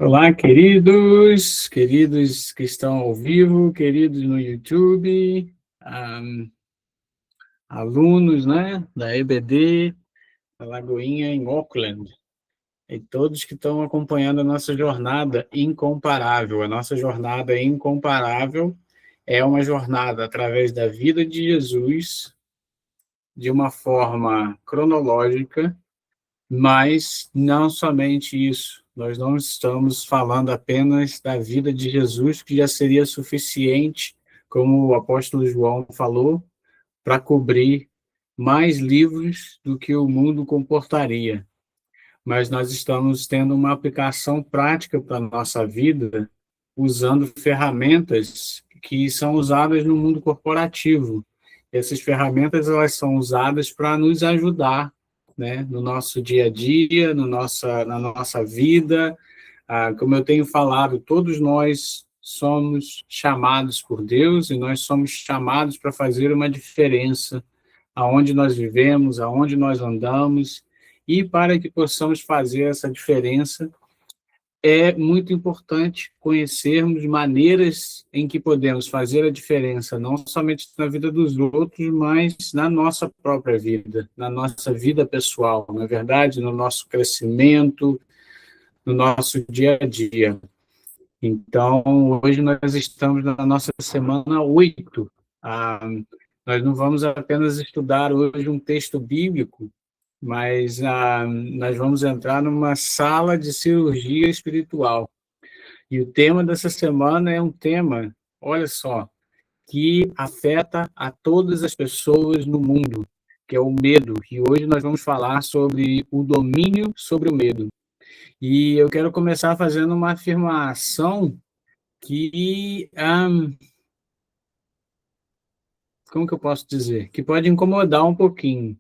Olá, queridos que estão ao vivo, queridos no YouTube, alunos, né, da EBD, da Lagoinha, em Auckland, e todos que estão acompanhando a nossa jornada incomparável. A nossa jornada incomparável é uma jornada através da vida de Jesus, de uma forma cronológica, mas não somente isso. Nós não estamos falando apenas da vida de Jesus, que já seria suficiente, como o apóstolo João falou, para cobrir mais livros do que o mundo comportaria. Mas nós estamos tendo uma aplicação prática para a nossa vida, usando ferramentas que são usadas no mundo corporativo. Essas ferramentas elas são usadas para nos ajudar, né, no nosso dia a dia, na nossa vida. Como eu tenho falado, todos nós somos chamados por Deus e nós somos chamados para fazer uma diferença aonde nós vivemos, aonde nós andamos, e para que possamos fazer essa diferença, é muito importante conhecermos maneiras em que podemos fazer a diferença, não somente na vida dos outros, mas na nossa própria vida, na nossa vida pessoal, na verdade, no nosso crescimento, no nosso dia a dia. Então, hoje nós estamos na nossa semana 8. Nós não vamos apenas estudar hoje um texto bíblico, mas nós vamos entrar numa sala de cirurgia espiritual. E o tema dessa semana é um tema, olha só, que afeta a todas as pessoas no mundo, que é o medo. E hoje nós vamos falar sobre o domínio sobre o medo. E eu quero começar fazendo uma afirmação que, como que eu posso dizer? Que pode incomodar um pouquinho,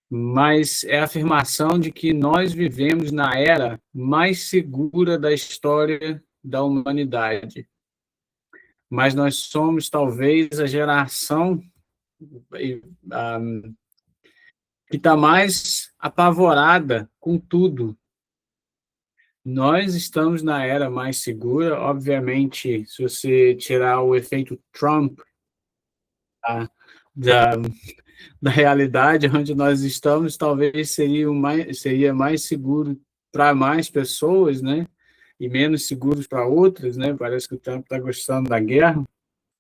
mas é a afirmação de que nós vivemos na era mais segura da história da humanidade. Mas nós somos, talvez, a geração que está mais apavorada com tudo. Nós estamos na era mais segura, obviamente, se você tirar o efeito Trump, tá, da realidade onde nós estamos, talvez seria mais seguro para mais pessoas, né? E menos seguros para outras, né? Parece que o Trump está gostando da guerra.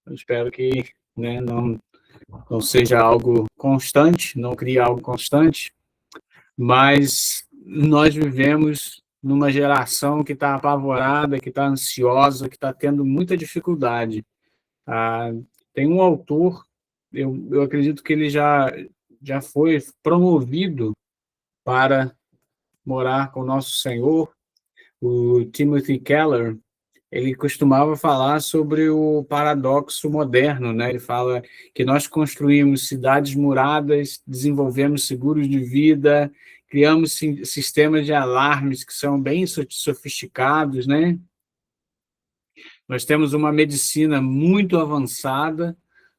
Eu espero que, né, não seja algo constante, não crie algo constante, mas nós vivemos numa geração que está apavorada, que está ansiosa, que está tendo muita dificuldade. Tem um autor, eu acredito que ele já foi promovido para morar com o nosso Senhor, o Timothy Keller. Ele costumava falar sobre o paradoxo moderno, né? Ele fala que nós construímos cidades muradas, desenvolvemos seguros de vida, criamos sistemas de alarmes que são bem sofisticados, né? Nós temos uma medicina muito avançada,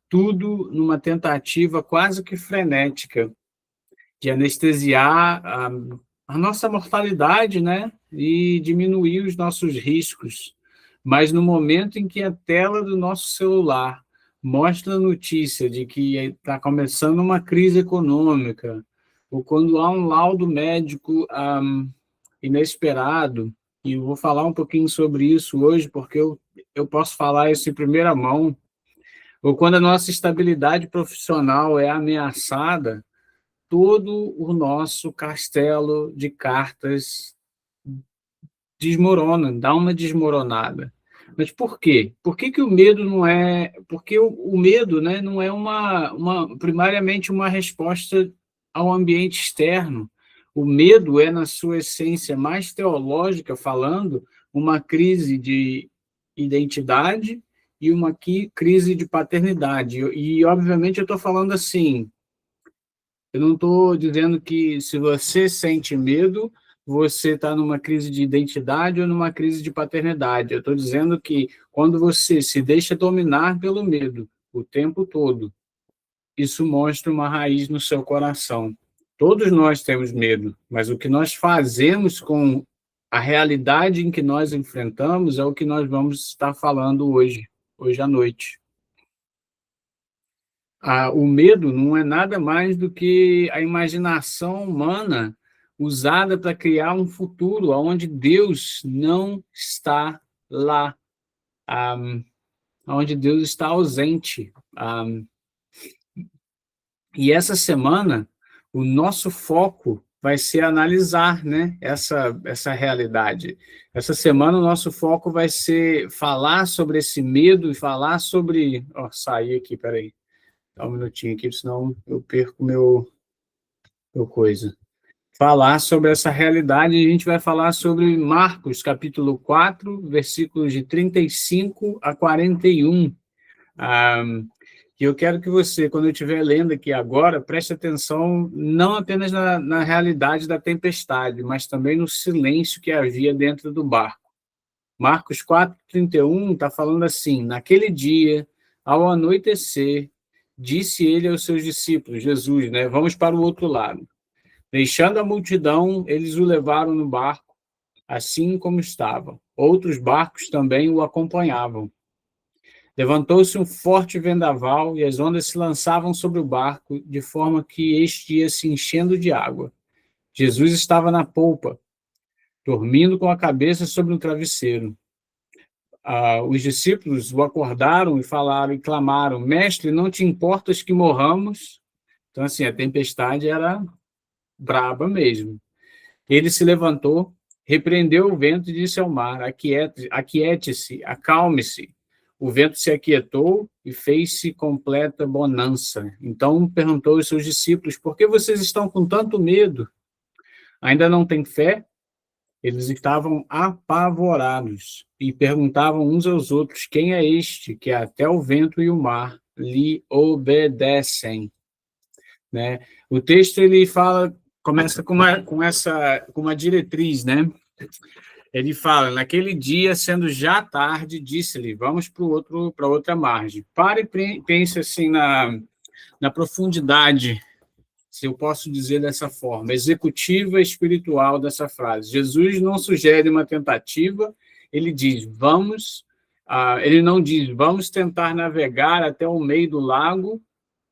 tudo numa tentativa quase que frenética de anestesiar a nossa mortalidade, né? E diminuir os nossos riscos. Mas no momento em que a tela do nosso celular mostra a notícia de que está começando uma crise econômica, ou quando há um laudo médico inesperado, e eu vou falar um pouquinho sobre isso hoje, porque eu posso falar isso em primeira mão, ou quando a nossa estabilidade profissional é ameaçada, todo o nosso castelo de cartas desmorona, dá uma desmoronada. Mas por quê? Por que, que o medo não é... Porque o medo, né, não é primariamente uma resposta ao ambiente externo. O medo é, na sua essência mais teológica falando, uma crise de identidade e uma crise de paternidade. E, obviamente, eu estou falando assim, eu não estou dizendo que se você sente medo, você está numa crise de identidade ou numa crise de paternidade. Eu estou dizendo que quando você se deixa dominar pelo medo o tempo todo, isso mostra uma raiz no seu coração. Todos nós temos medo, mas o que nós fazemos com A realidade em que nós enfrentamos é o que nós vamos estar falando hoje à noite. O medo não é nada mais do que a imaginação humana usada para criar um futuro onde Deus não está lá, onde Deus está ausente. E essa semana, o nosso foco vai ser analisar, né, essa realidade. Essa semana, o nosso foco vai ser falar sobre esse medo e falar sobre... saí aqui, peraí. Dá um minutinho aqui, senão eu perco meu coisa. Falar sobre essa realidade, a gente vai falar sobre Marcos, capítulo 4, versículos de 35 a 41. E eu quero que você, quando eu estiver lendo aqui agora, preste atenção não apenas na realidade da tempestade, mas também no silêncio que havia dentro do barco. Marcos 4:31 está falando assim: naquele dia, ao anoitecer, disse ele aos seus discípulos, Jesus, né? Vamos para o outro lado. Deixando a multidão, eles o levaram no barco, assim como estava. Outros barcos também o acompanhavam. Levantou-se um forte vendaval e as ondas se lançavam sobre o barco, de forma que este ia se enchendo de água. Jesus estava na polpa, dormindo com a cabeça sobre um travesseiro. Os discípulos o acordaram e falaram e clamaram: Mestre, não te importas que morramos? Então, assim, a tempestade era braba mesmo. Ele se levantou, repreendeu o vento e disse ao mar: aquiete-se, acalme-se. O vento se aquietou e fez-se completa bonança. Então perguntou aos seus discípulos: por que vocês estão com tanto medo? Ainda não têm fé? Eles estavam apavorados e perguntavam uns aos outros: quem é este que até o vento e o mar lhe obedecem? Né? O texto ele começa com uma diretriz, né? Ele fala: naquele dia, sendo já tarde, disse-lhe: vamos para outra margem. Pare e pense assim na profundidade, se eu posso dizer dessa forma, executiva espiritual dessa frase. Jesus não sugere uma tentativa, ele diz: vamos. Ele não diz: vamos tentar navegar até o meio do lago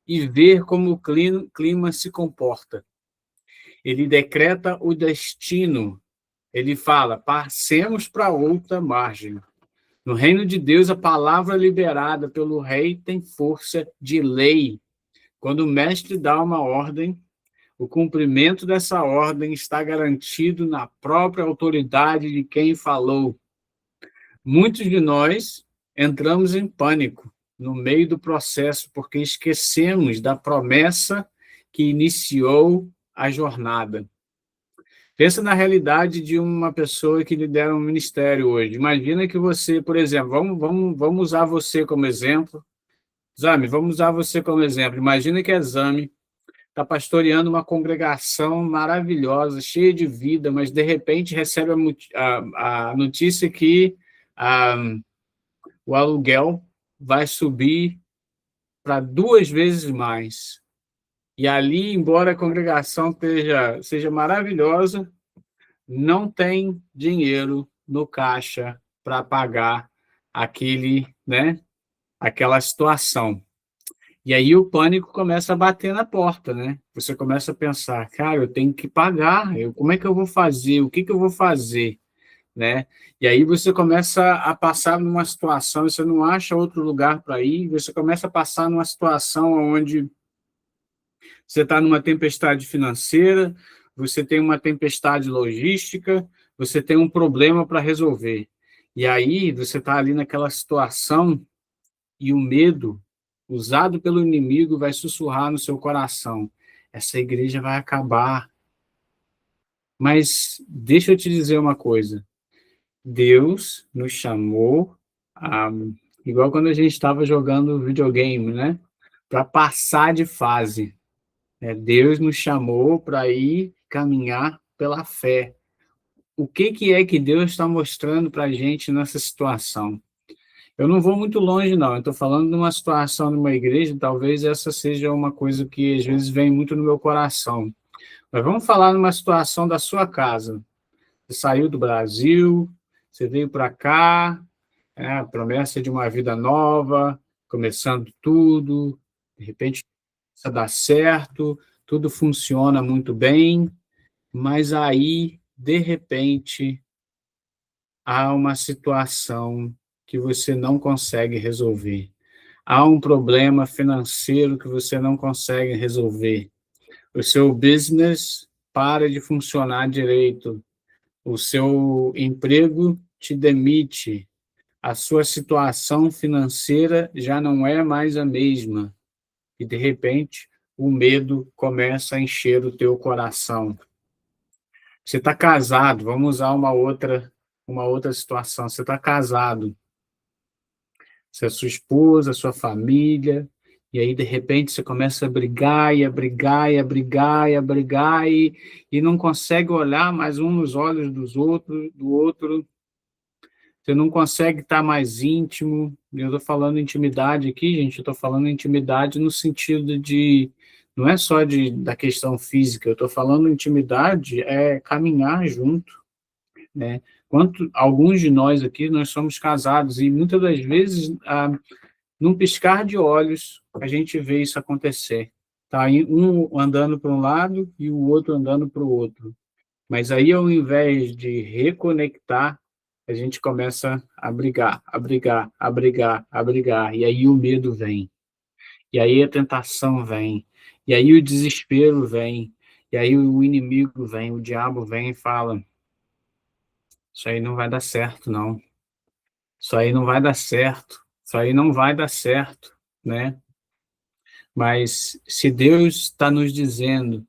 e ver como o clima se comporta. Ele decreta o destino. Ele fala: passemos para outra margem. No reino de Deus, a palavra liberada pelo rei tem força de lei. Quando o mestre dá uma ordem, o cumprimento dessa ordem está garantido na própria autoridade de quem falou. Muitos de nós entramos em pânico no meio do processo porque esquecemos da promessa que iniciou a jornada. Pensa na realidade de uma pessoa que lidera um ministério hoje. Imagina que você, por exemplo, vamos usar você como exemplo. Zami, vamos usar você como exemplo. Imagina que a Zami está pastoreando uma congregação maravilhosa, cheia de vida, mas de repente recebe a notícia que o aluguel vai subir para 2 vezes mais. E ali, embora a congregação seja maravilhosa, não tem dinheiro no caixa para pagar aquela situação. E aí o pânico começa a bater na porta, né? Você começa a pensar: cara, eu tenho que pagar, como é que eu vou fazer? O que eu vou fazer? Né? E aí você começa a passar numa situação, você não acha outro lugar para ir, você começa a passar numa situação onde você está numa tempestade financeira, você tem uma tempestade logística, você tem um problema para resolver. E aí você está ali naquela situação e o medo, usado pelo inimigo, vai sussurrar no seu coração: essa igreja vai acabar. Mas deixa eu te dizer uma coisa. Deus nos chamou, igual quando a gente estava jogando videogame, né? Para passar de fase. Deus nos chamou para ir caminhar pela fé. O que é que Deus está mostrando para a gente nessa situação? Eu não vou muito longe, não. Eu estou falando de uma situação numa igreja, talvez essa seja uma coisa que às vezes vem muito no meu coração. Mas vamos falar numa situação da sua casa. Você saiu do Brasil, você veio para cá, a promessa de uma vida nova, começando tudo, de repente isso dá certo, tudo funciona muito bem, mas aí, de repente, há uma situação que você não consegue resolver. Há um problema financeiro que você não consegue resolver. O seu business para de funcionar direito. O seu emprego te demite. A sua situação financeira já não é mais a mesma. E, de repente, o medo começa a encher o teu coração. Você está casado, vamos usar uma outra situação. Você está casado, você é sua esposa, sua família, e aí, de repente, você começa a brigar, e a brigar, e a brigar, e a brigar, e não consegue olhar mais um nos olhos do outro, você não consegue estar mais íntimo. Eu estou falando intimidade aqui, gente, eu estou falando intimidade no sentido de, não é só da questão física, eu estou falando intimidade é caminhar junto, né? Alguns de nós aqui, nós somos casados, e muitas das vezes, num piscar de olhos, a gente vê isso acontecer. Tá um andando para um lado e o outro andando para o outro. Mas aí, ao invés de reconectar, a gente começa a brigar, a brigar, a brigar, a brigar. E aí o medo vem. E aí a tentação vem. E aí o desespero vem. E aí o inimigo vem, o diabo vem e fala: isso aí não vai dar certo, não. Isso aí não vai dar certo. Isso aí não vai dar certo, né? Mas se Deus está nos dizendo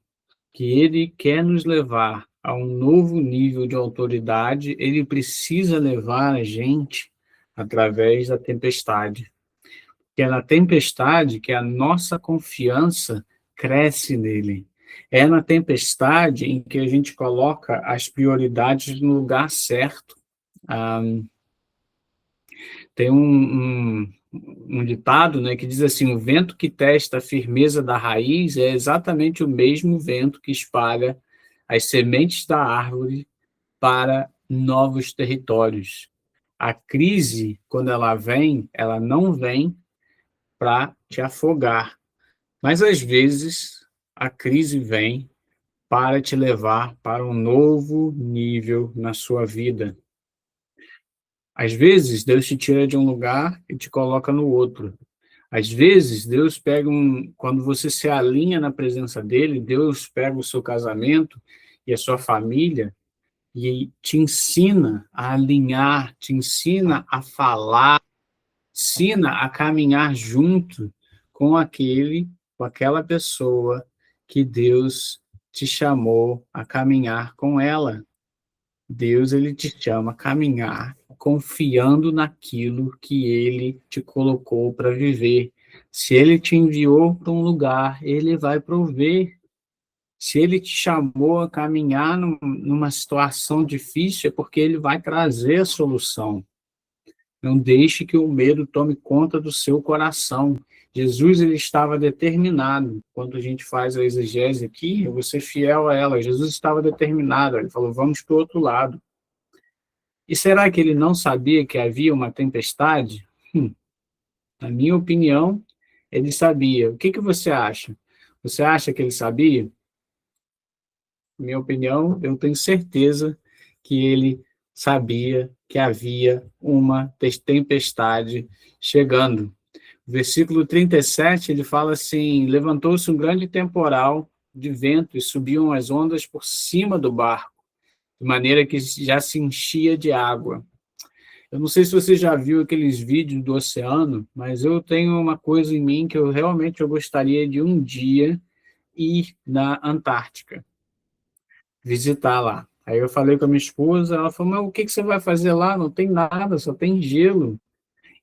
que Ele quer nos levar a um novo nível de autoridade, Ele precisa levar a gente através da tempestade. Que é na tempestade que a nossa confiança cresce nele. É na tempestade em que a gente coloca as prioridades no lugar certo. Ah, tem um ditado, né, que diz assim: o vento que testa a firmeza da raiz é exatamente o mesmo vento que espalha as sementes da árvore para novos territórios. A crise, quando ela não vem para te afogar, mas às vezes a crise vem para te levar para um novo nível na sua vida. Às vezes, Deus te tira de um lugar e te coloca no outro. Às vezes, Deus pega quando você se alinha na presença dele, Deus pega o seu casamento e a sua família e te ensina a alinhar, te ensina a falar, ensina a caminhar junto com com aquela pessoa que Deus te chamou a caminhar com ela. Deus, ele te chama a caminhar confiando naquilo que ele te colocou para viver. Se ele te enviou para um lugar, ele vai prover. Se ele te chamou a caminhar numa situação difícil, é porque ele vai trazer a solução. Não deixe que o medo tome conta do seu coração. Jesus, ele estava determinado. Quando a gente faz a exegese aqui, eu vou ser fiel a ela. Jesus estava determinado. Ele falou: vamos para o outro lado. E será que ele não sabia que havia uma tempestade? Na minha opinião, ele sabia. O que você acha? Você acha que ele sabia? Minha opinião, eu tenho certeza que ele sabia que havia uma tempestade chegando. O versículo 37, ele fala assim: levantou-se um grande temporal de vento e subiam as ondas por cima do barco, de maneira que já se enchia de água. Eu não sei se você já viu aqueles vídeos do oceano, mas eu tenho uma coisa em mim que eu gostaria de um dia ir na Antártica, visitar lá. Aí eu falei com a minha esposa, ela falou: mas o que você vai fazer lá? Não tem nada, só tem gelo.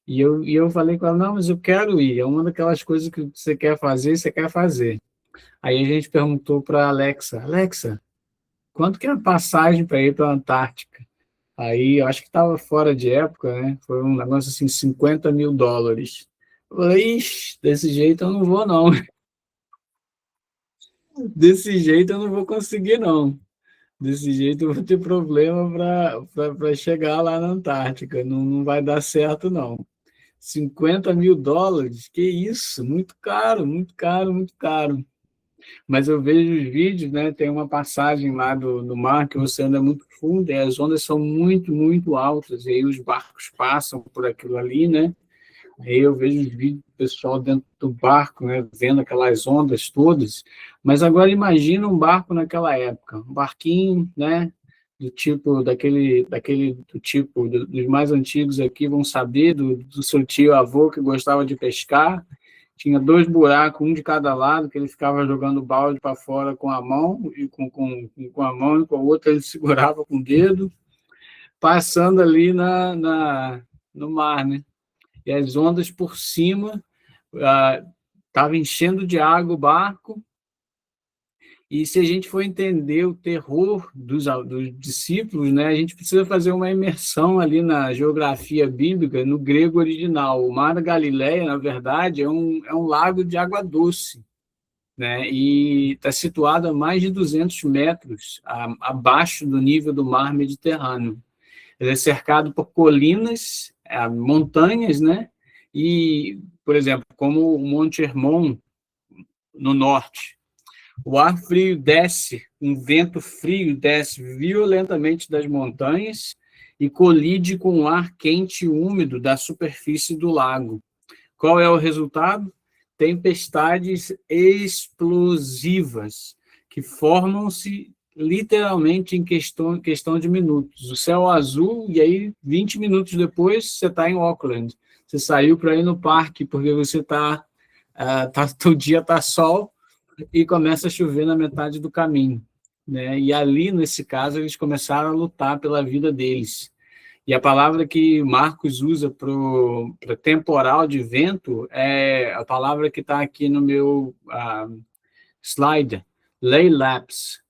E eu falei com ela: não, mas eu quero ir, é uma daquelas coisas que você quer fazer, você quer fazer. Aí a gente perguntou para a Alexa: Alexa, quanto que é a passagem para ir para a Antártica? Aí eu acho que estava fora de época, né? Foi um negócio assim, US$ 50.000. Eu falei: ixi, desse jeito eu não vou, não. Desse jeito eu não vou conseguir, não. Desse jeito eu vou ter problema para chegar lá na Antártica. Não, não vai dar certo, não. US$ 50.000? Que isso? Muito caro, muito caro, muito caro. Mas eu vejo os vídeos, né? Tem uma passagem lá do mar que o oceano é muito fundo e as ondas são muito, muito altas. E aí os barcos passam por aquilo ali, né? Aí eu vejo os vídeos do pessoal dentro do barco, né, vendo aquelas ondas todas. Mas agora imagina um barco naquela época, um barquinho, né, do tipo do tipo dos mais antigos aqui vão saber do seu tio avô que gostava de pescar. Tinha dois buracos, um de cada lado, que ele ficava jogando balde para fora com a mão e com a mão e com a outra ele segurava com o dedo, passando ali no mar, né? E as ondas por cima, estava enchendo de água o barco, e se a gente for entender o terror dos discípulos, né, a gente precisa fazer uma imersão ali na geografia bíblica, no grego original. O Mar da Galileia, na verdade, é um lago de água doce, né, e está situado a mais de 200 metros abaixo do nível do mar Mediterrâneo. Ele é cercado por colinas, montanhas, né? E, por exemplo, como o Monte Hermon, no norte, o ar frio desce, um vento frio desce violentamente das montanhas e colide com o ar quente e úmido da superfície do lago. Qual é o resultado? Tempestades explosivas que formam-se literalmente em questão de minutos. O céu azul, e aí 20 minutos depois você está em Auckland. Você saiu para ir no parque porque você o dia está sol e começa a chover na metade do caminho, né? E ali, nesse caso, eles começaram a lutar pela vida deles. E a palavra que Marcos usa para temporal de vento é a palavra que está aqui no meu slide, lay lapse.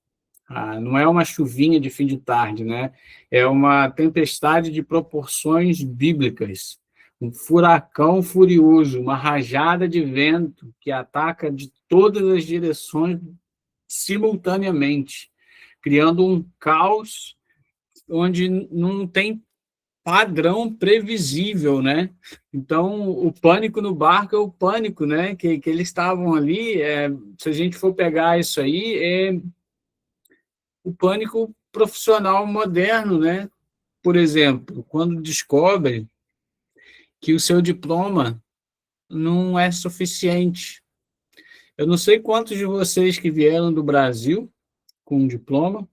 Não é uma chuvinha de fim de tarde, né? É uma tempestade de proporções bíblicas, um furacão furioso, uma rajada de vento que ataca de todas as direções simultaneamente, criando um caos onde não tem padrão previsível, né? Então, o pânico no barco é o pânico, né? Que eles estavam ali. Se a gente for pegar isso aí, é o pânico profissional moderno, né? Por exemplo, quando descobre que o seu diploma não é suficiente. Eu não sei quantos de vocês que vieram do Brasil com um diploma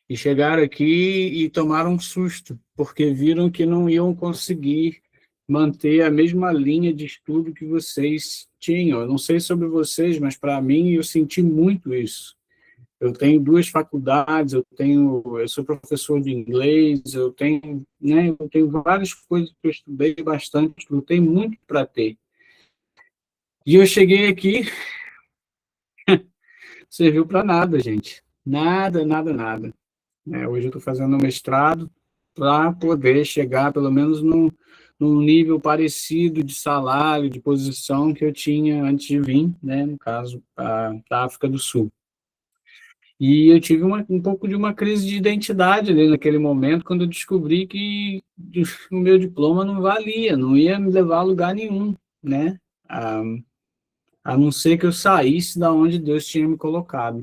e chegaram aqui e tomaram um susto, porque viram que não iam conseguir manter a mesma linha de estudo que vocês tinham. Eu não sei sobre vocês, mas para mim eu senti muito isso. Eu tenho duas faculdades, eu sou professor de inglês, eu tenho várias coisas que eu estudei bastante, lutei muito para ter. E eu cheguei aqui, serviu para nada, gente. Nada, nada, nada. Hoje eu estou fazendo um mestrado para poder chegar, pelo menos, num nível parecido de salário, de posição que eu tinha antes de vir, né, no caso, da África do Sul. E eu tive um pouco de uma crise de identidade ali naquele momento, quando eu descobri que o meu diploma não valia, não ia me levar a lugar nenhum, né? A não ser que eu saísse da onde Deus tinha me colocado.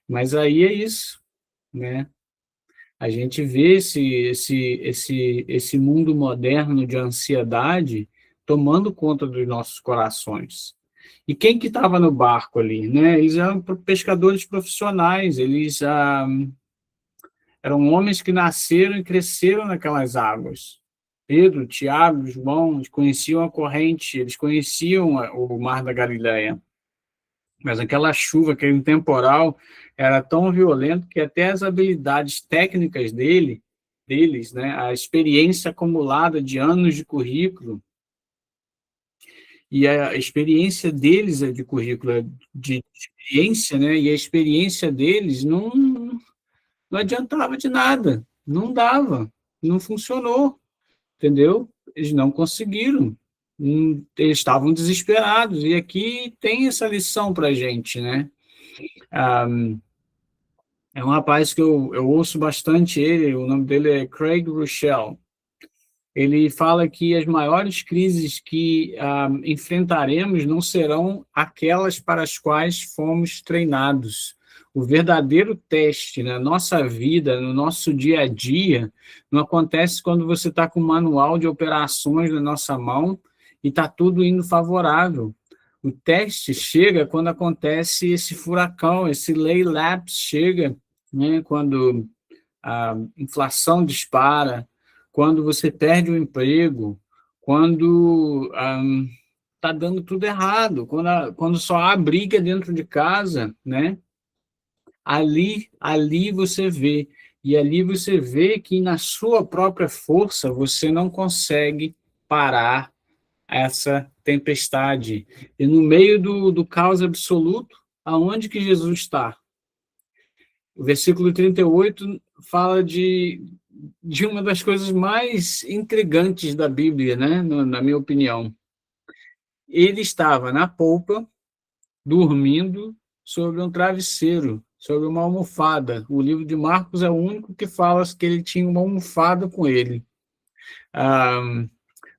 Mas aí é isso, né? A gente vê esse mundo moderno de ansiedade tomando conta dos nossos corações. E quem que estava no barco ali, né? Eles eram pescadores profissionais, eram homens que nasceram e cresceram naquelas águas. Pedro, Tiago, João, eles conheciam a corrente, eles conheciam o Mar da Galileia. Mas aquela chuva, aquele temporal, era tão violento que até as habilidades técnicas deles, né, a experiência acumulada de anos de currículo, e a experiência deles é de currículo, de experiência, né, e a experiência deles não adiantava de nada, não dava, não funcionou, entendeu? Eles não conseguiram, eles estavam desesperados, e aqui tem essa lição para a gente, né? É um rapaz que eu ouço bastante ele, o nome dele é Craig Rochelle. Ele fala que as maiores crises que enfrentaremos não serão aquelas para as quais fomos treinados. O verdadeiro teste na nossa vida, no nosso dia a dia, não acontece quando você está com o manual de operações na nossa mão e está tudo indo favorável. O teste chega quando acontece esse furacão, esse lay lapse chega, né, quando a inflação dispara, quando você perde o emprego, quando está dando tudo errado, quando só há briga dentro de casa, né? Ali você vê, e ali você vê que na sua própria força você não consegue parar essa tempestade. E no meio do caos absoluto, aonde que Jesus está? O versículo 38 fala de uma das coisas mais intrigantes da Bíblia, né? Na minha opinião. Ele estava na polpa, dormindo sobre um travesseiro, sobre uma almofada. O livro de Marcos é o único que fala que ele tinha uma almofada com ele. Ah,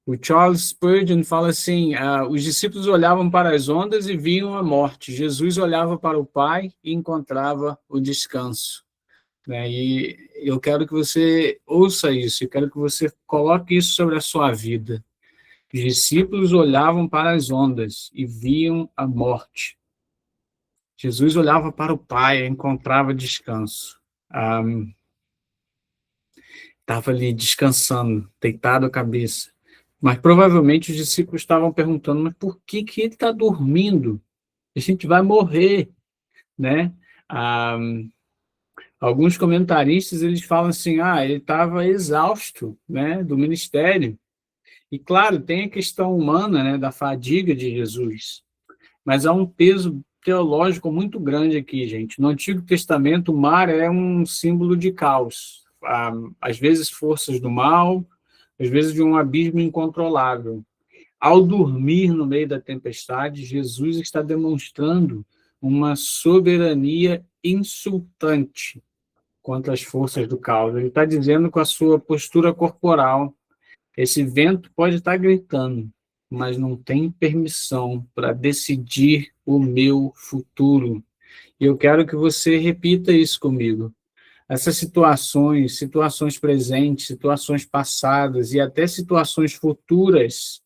o Charles Spurgeon fala assim: os discípulos olhavam para as ondas e viam a morte. Jesus olhava para o Pai e encontrava o descanso. Né? E eu quero que você ouça isso, eu quero que você coloque isso sobre a sua vida. Os discípulos olhavam para as ondas e viam a morte. Jesus olhava para o Pai e encontrava descanso. Estava ali descansando, deitado a cabeça. Mas provavelmente os discípulos estavam perguntando: mas por que ele está dormindo? A gente vai morrer, né? Ah, alguns comentaristas eles falam assim: ele estava exausto, né, do ministério. E claro, tem a questão humana, né, da fadiga de Jesus, mas há um peso teológico muito grande aqui, gente. No Antigo Testamento, o mar é um símbolo de caos, às vezes forças do mal, às vezes de um abismo incontrolável. Ao dormir no meio da tempestade, Jesus está demonstrando uma soberania insultante contra as forças do caos. Ele está dizendo com a sua postura corporal: esse vento pode estar gritando, mas não tem permissão para decidir o meu futuro. E eu quero que você repita isso comigo. Essas situações presentes, situações passadas e até situações futuras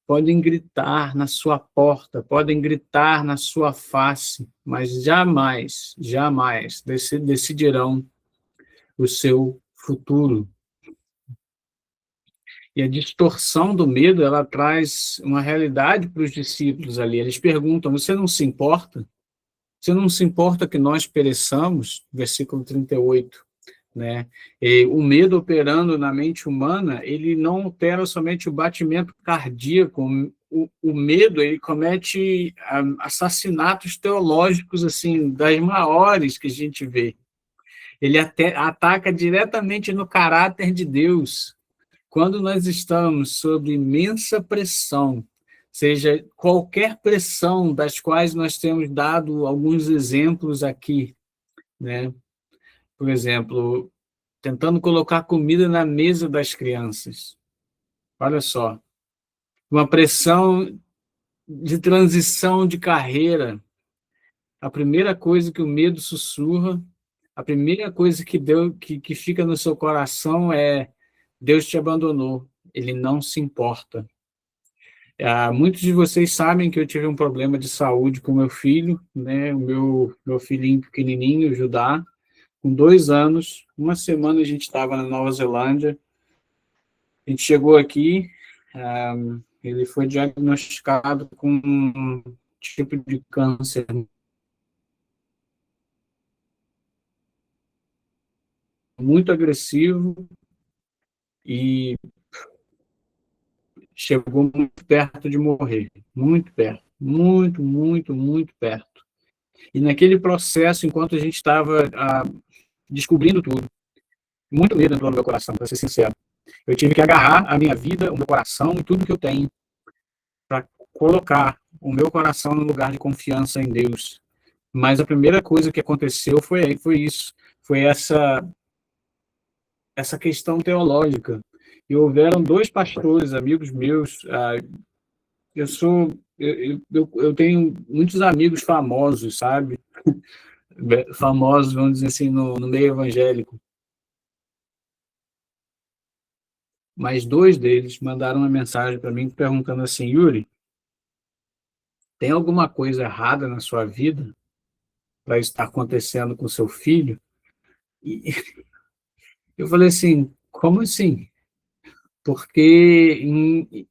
podem gritar na sua porta, podem gritar na sua face, mas jamais, jamais decidirão o seu futuro. E a distorção do medo, ela traz uma realidade para os discípulos ali. Eles perguntam: você não se importa? Você não se importa que nós pereçamos? Versículo 38, né? E o medo operando na mente humana, ele não altera somente o batimento cardíaco. O medo, ele comete assassinatos teológicos, assim, das maiores que a gente vê. Ele até ataca diretamente no caráter de Deus. Quando nós estamos sob imensa pressão, seja qualquer pressão das quais nós temos dado alguns exemplos aqui, né? Por exemplo, tentando colocar comida na mesa das crianças. Olha só, uma pressão de transição de carreira. A primeira coisa que o medo sussurra, a primeira coisa que fica no seu coração é: Deus te abandonou, ele não se importa. Muitos de vocês sabem que eu tive um problema de saúde com meu filho, né? O meu filhinho pequenininho, o Judá, com 2 anos. Uma semana a gente estava na Nova Zelândia. A gente chegou aqui, ele foi diagnosticado com um tipo de câncer muito agressivo e chegou muito perto de morrer, muito perto, muito, muito, muito perto. E naquele processo, enquanto a gente estava descobrindo tudo, muito medo entrou no meu coração, para ser sincero. Eu tive que agarrar a minha vida, o meu coração e tudo que eu tenho para colocar o meu coração no lugar de confiança em Deus. Mas a primeira coisa que aconteceu foi isso. foi essa questão teológica. E houveram dois pastores, amigos meus. Eu sou, eu tenho muitos amigos famosos, sabe? Famosos, vamos dizer assim, no meio evangélico. Mas dois deles mandaram uma mensagem para mim perguntando assim: Yuri, tem alguma coisa errada na sua vida para estar acontecendo com seu filho? E eu falei assim: como assim? Porque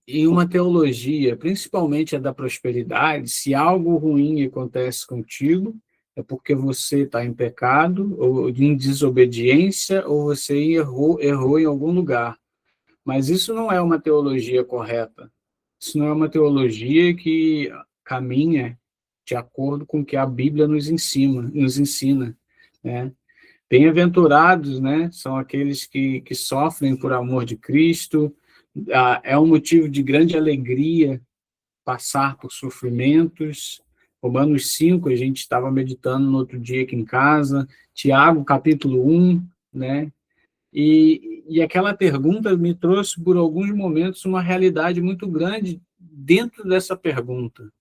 em uma teologia, principalmente a da prosperidade, se algo ruim acontece contigo, é porque você está em pecado, ou em desobediência, ou você errou em algum lugar. Mas isso não é uma teologia correta. Isso não é uma teologia que caminha de acordo com o que a Bíblia nos ensina, né? Bem-aventurados, né? São aqueles que sofrem por amor de Cristo. É um motivo de grande alegria passar por sofrimentos. Romanos 5, a gente estava meditando no outro dia aqui em casa. Tiago, capítulo 1, né? E aquela pergunta me trouxe, por alguns momentos, uma realidade muito grande dentro dessa pergunta.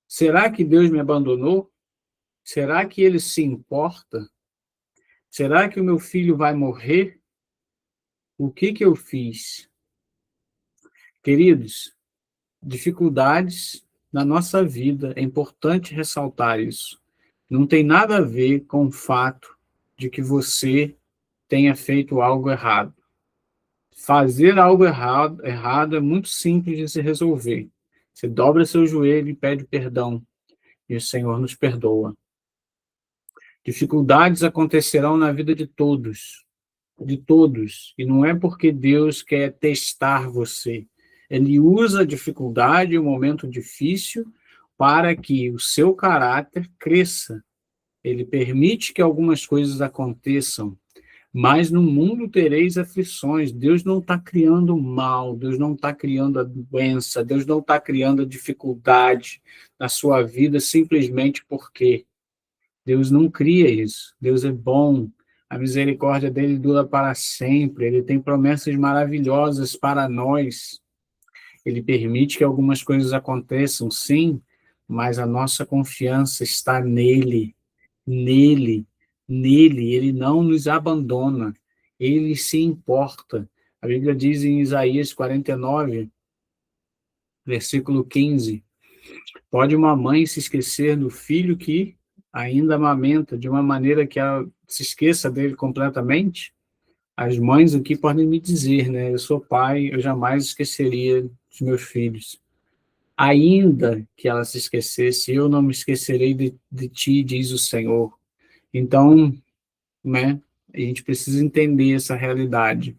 Será que Deus me abandonou? Será que Ele se importa? Será que o meu filho vai morrer? O que eu fiz? Queridos, dificuldades na nossa vida, é importante ressaltar isso. Não tem nada a ver com o fato de que você tenha feito algo errado. Fazer algo errado é muito simples de se resolver. Você dobra seu joelho e pede perdão, e o Senhor nos perdoa. Dificuldades acontecerão na vida de todos, e não é porque Deus quer testar você. Ele usa a dificuldade, o momento difícil, para que o seu caráter cresça. Ele permite que algumas coisas aconteçam, mas no mundo tereis aflições. Deus não está criando mal, Deus não está criando a doença, Deus não está criando a dificuldade na sua vida simplesmente porque Deus não cria isso. Deus é bom, a misericórdia dele dura para sempre, ele tem promessas maravilhosas para nós. Ele permite que algumas coisas aconteçam, sim, mas a nossa confiança está nele, nele, nele. Ele não nos abandona, ele se importa. A Bíblia diz em Isaías 49, versículo 15: pode uma mãe se esquecer do filho que ainda amamenta de uma maneira que ela se esqueça dele completamente? As mães aqui podem me dizer, né? Eu sou pai, eu jamais esqueceria dos meus filhos. Ainda que ela se esquecesse, eu não me esquecerei de ti, diz o Senhor. Então, né, a gente precisa entender essa realidade.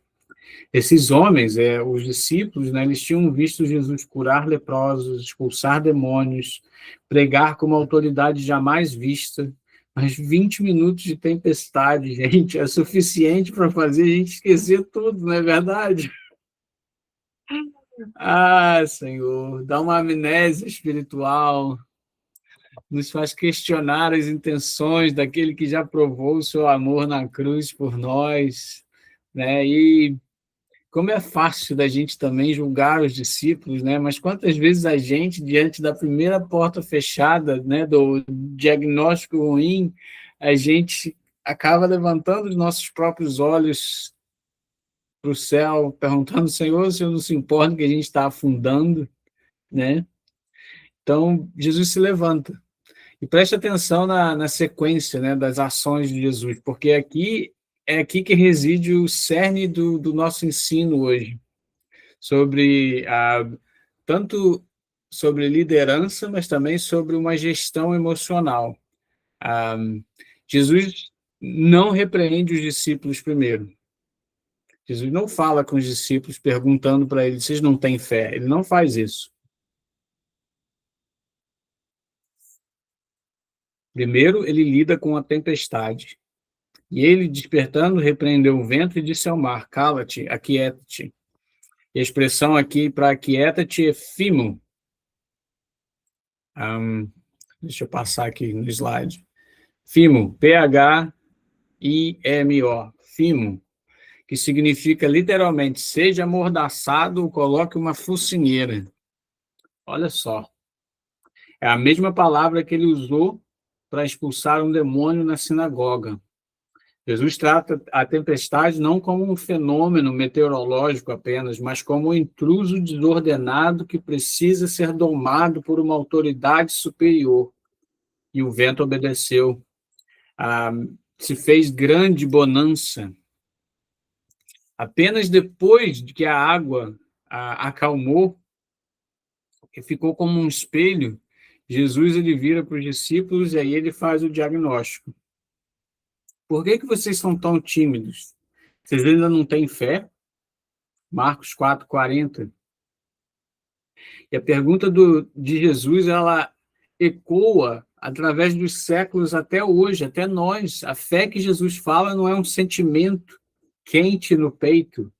Esses homens, os discípulos, né, eles tinham visto Jesus curar leprosos, expulsar demônios, pregar com uma autoridade jamais vista, mas 20 minutos de tempestade, gente, é suficiente para fazer a gente esquecer tudo, não é verdade? Ah, Senhor, dá uma amnésia espiritual, nos faz questionar as intenções daquele que já provou o seu amor na cruz por nós, né? E como é fácil da gente também julgar os discípulos, né? Mas quantas vezes a gente, diante da primeira porta fechada, né, do diagnóstico ruim, a gente acaba levantando os nossos próprios olhos para o céu, perguntando, Senhor, se eu não se importa que a gente está afundando, né? Então, Jesus se levanta. E preste atenção na sequência, né, das ações de Jesus, porque é aqui que reside o cerne do nosso ensino hoje, sobre tanto sobre liderança, mas também sobre uma gestão emocional. Ah, Jesus não repreende os discípulos primeiro. Jesus não fala com os discípulos perguntando para eles, vocês não têm fé? Ele não faz isso. Primeiro, ele lida com a tempestade. E ele, despertando, repreendeu o vento e disse ao mar, cala-te, aquieta-te. E a expressão aqui para aquieta-te é fimo. Deixa eu passar aqui no slide. Fimo, P-H-I-M-O. F-I-M-O, fimo, que significa literalmente seja amordaçado ou coloque uma focinheira. Olha só. É a mesma palavra que ele usou para expulsar um demônio na sinagoga. Jesus trata a tempestade não como um fenômeno meteorológico apenas, mas como um intruso desordenado que precisa ser domado por uma autoridade superior. E o vento obedeceu. Ah, se fez grande bonança. Apenas depois de que a água acalmou, que ficou como um espelho, Jesus ele vira para os discípulos e aí ele faz o diagnóstico. Por que vocês são tão tímidos? Vocês ainda não têm fé? Marcos 4:40. E a pergunta de Jesus, ela ecoa através dos séculos até hoje, até nós. A fé que Jesus fala não é um sentimento quente no peito.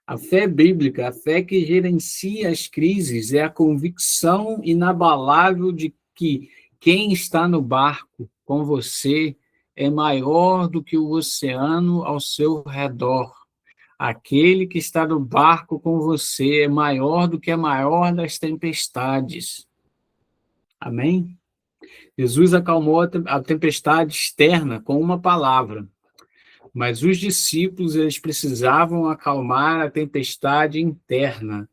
A fé bíblica, a fé que gerencia as crises, é a convicção inabalável de que quem está no barco com você é maior do que o oceano ao seu redor. Aquele que está no barco com você é maior do que a maior das tempestades. Amém? Jesus acalmou a tempestade externa com uma palavra, mas os discípulos eles precisavam acalmar a tempestade interna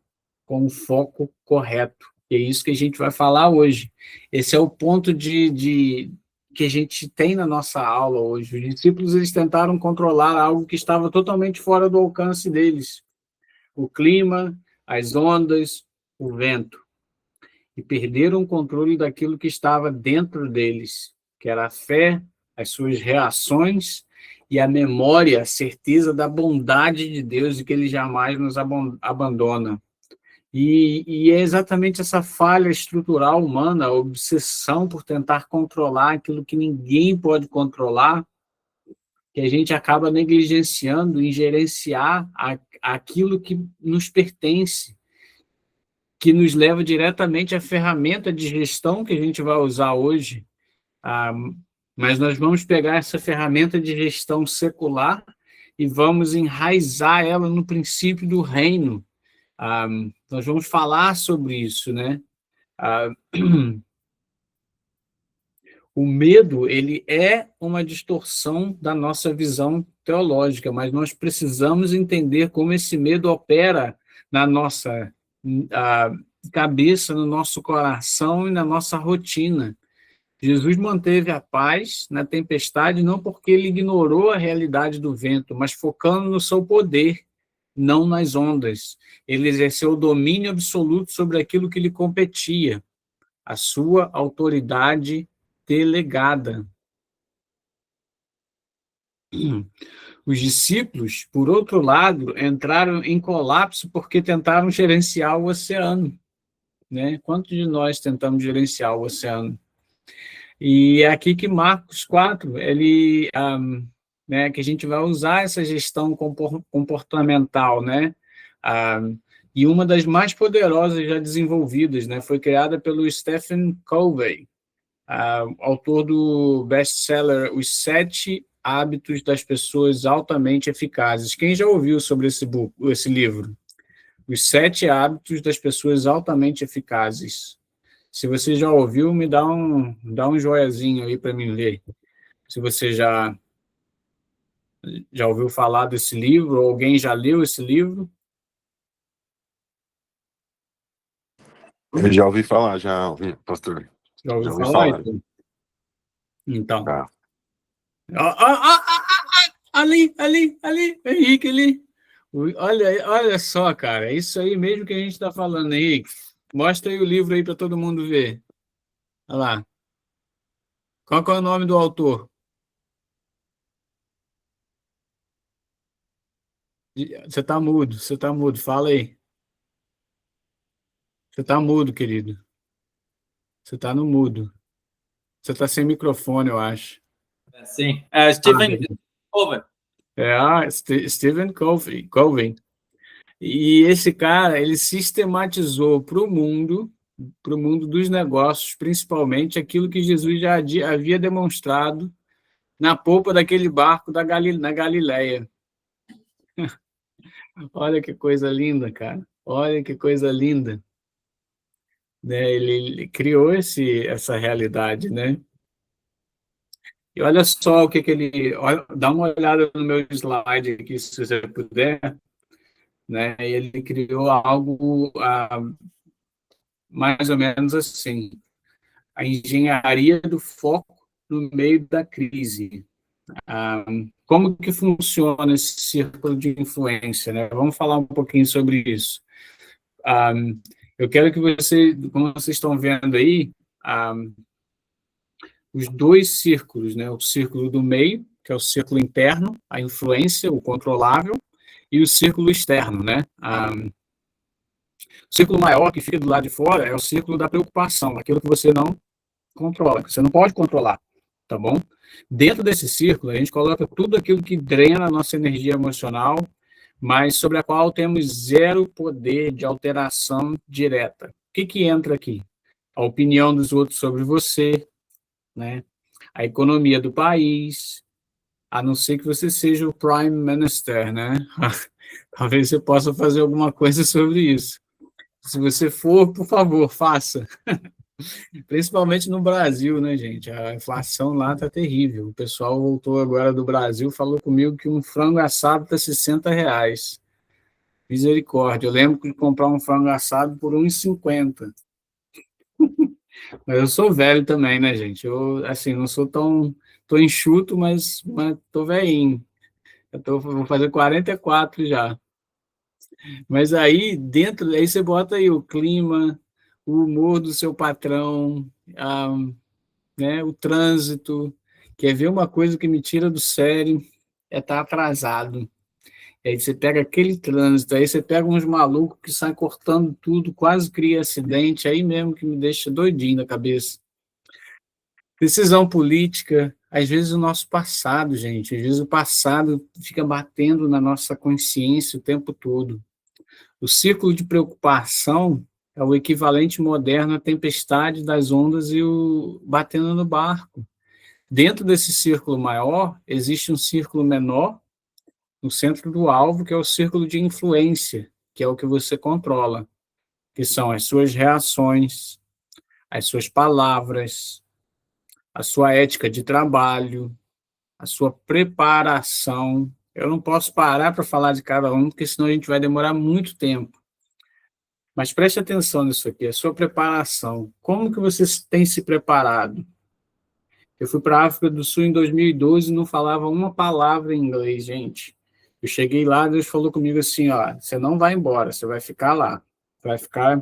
com o foco correto. E é isso que a gente vai falar hoje. Esse é o ponto que a gente tem na nossa aula hoje. Os discípulos eles tentaram controlar algo que estava totalmente fora do alcance deles. O clima, as ondas, o vento. E perderam o controle daquilo que estava dentro deles, que era a fé, as suas reações e a memória, a certeza da bondade de Deus e que Ele jamais nos abandona. E é exatamente essa falha estrutural humana, a obsessão por tentar controlar aquilo que ninguém pode controlar, que a gente acaba negligenciando em gerenciar aquilo que nos pertence, que nos leva diretamente à ferramenta de gestão que a gente vai usar hoje. Mas nós vamos pegar essa ferramenta de gestão secular e vamos enraizar ela no princípio do reino. Nós vamos falar sobre isso, né? O medo, ele é uma distorção da nossa visão teológica, mas nós precisamos entender como esse medo opera na nossa cabeça, no nosso coração e na nossa rotina. Jesus manteve a paz na tempestade não porque ele ignorou a realidade do vento, mas focando no seu poder, não nas ondas. Ele exerceu o domínio absoluto sobre aquilo que lhe competia, a sua autoridade delegada. Os discípulos, por outro lado, entraram em colapso porque tentaram gerenciar o oceano, né? Quantos de nós tentamos gerenciar o oceano? E é aqui que Marcos 4, ele, né, que a gente vai usar essa gestão comportamental, né? E uma das mais poderosas já desenvolvidas, né? Foi criada pelo Stephen Covey, autor do best-seller Os 7 Hábitos das Pessoas Altamente Eficazes. Quem já ouviu sobre esse livro? Os 7 Hábitos das Pessoas Altamente Eficazes. Se você já ouviu, me dá um joiazinho aí para mim ler. Se você já ouviu falar desse livro, ou alguém já leu esse livro? Eu já ouvi falar, pastor. Já ouviu falar? Então. Tá. Ali, Henrique, ali. Olha só, cara, é isso aí mesmo que a gente está falando, Henrique. Mostra aí o livro aí para todo mundo ver. Olha lá. Qual que é o nome do autor? Você está mudo, fala aí. Você está mudo, querido. Você está no mudo. Você está sem microfone, eu acho. Sim. Stephen Covey. Stephen Covey. E esse cara, ele sistematizou para o mundo dos negócios, principalmente aquilo que Jesus já havia demonstrado na polpa daquele barco na Galileia. Olha que coisa linda, cara. Olha que coisa linda. Né? Ele criou essa realidade, né? E olha só o que ele... Dá uma olhada no meu slide aqui, se você puder. Né? Ele criou algo mais ou menos assim. A engenharia do foco no meio da crise. Como que funciona esse círculo de influência, né? Vamos falar um pouquinho sobre isso. Eu quero que como vocês estão vendo aí, os dois círculos, né? O círculo do meio, que é o círculo interno, a influência, o controlável, e o círculo externo, né? O círculo maior que fica do lado de fora é o círculo da preocupação, aquilo que você não controla, que você não pode controlar, tá bom? Dentro desse círculo, a gente coloca tudo aquilo que drena a nossa energia emocional, mas sobre a qual temos zero poder de alteração direta. O que entra aqui? A opinião dos outros sobre você, né? A economia do país, a não ser que você seja o Prime Minister, né? Talvez você possa fazer alguma coisa sobre isso. Se você for, por favor, faça. Principalmente no Brasil, né, gente? A inflação lá tá terrível. O pessoal voltou agora do Brasil, falou comigo que um frango assado tá R$ 60. Misericórdia. Eu lembro de comprar um frango assado por R$ 1,50. Mas eu sou velho também, né, gente? Eu, assim, não sou tão... Tô enxuto, mas tô velhinho. Vou fazer 44 já. Mas aí, aí você bota aí o clima, o humor do seu patrão, né, o trânsito. Quer ver uma coisa que me tira do sério? É estar atrasado. Aí você pega aquele trânsito, aí você pega uns malucos que saem cortando tudo, quase cria acidente, aí mesmo que me deixa doidinho na cabeça. Decisão política, às vezes o nosso passado, gente, às vezes o passado fica batendo na nossa consciência o tempo todo. O círculo de preocupação é o equivalente moderno à tempestade das ondas e o batendo no barco. Dentro desse círculo maior, existe um círculo menor, no centro do alvo, que é o círculo de influência, que é o que você controla, que são as suas reações, as suas palavras, a sua ética de trabalho, a sua preparação. Eu não posso parar para falar de cada um, porque senão a gente vai demorar muito tempo. Mas preste atenção nisso aqui, a sua preparação. Como que você tem se preparado? Eu fui para a África do Sul em 2012 e não falava uma palavra em inglês, gente. Eu cheguei lá, Deus falou comigo assim, ó, você não vai embora, você vai ficar lá, vai ficar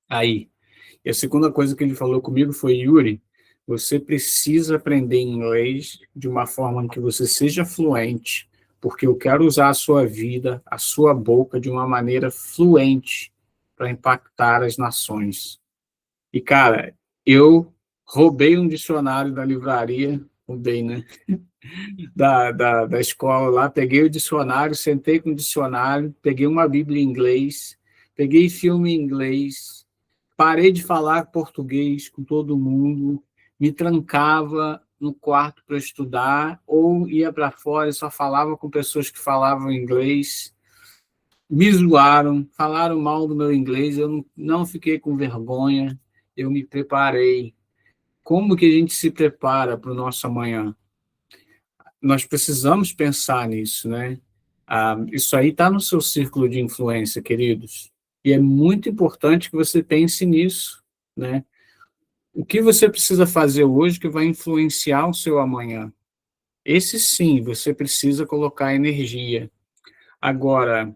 aí. E a segunda coisa que ele falou comigo foi, Yuri, você precisa aprender inglês de uma forma que você seja fluente, porque eu quero usar a sua vida, a sua boca, de uma maneira fluente para impactar as nações. E, cara, eu roubei um dicionário da livraria, roubei, né? Da escola lá, peguei o dicionário, sentei com o dicionário, peguei uma Bíblia em inglês, peguei filme em inglês, parei de falar português com todo mundo, me trancava no quarto para estudar, ou ia para fora e só falava com pessoas que falavam inglês, me zoaram, falaram mal do meu inglês, eu não fiquei com vergonha, eu me preparei. Como que a gente se prepara para o nosso amanhã? Nós precisamos pensar nisso, né? Isso aí está no seu círculo de influência, queridos. E é muito importante que você pense nisso, né? O que você precisa fazer hoje que vai influenciar o seu amanhã? Esse sim, você precisa colocar energia. Agora,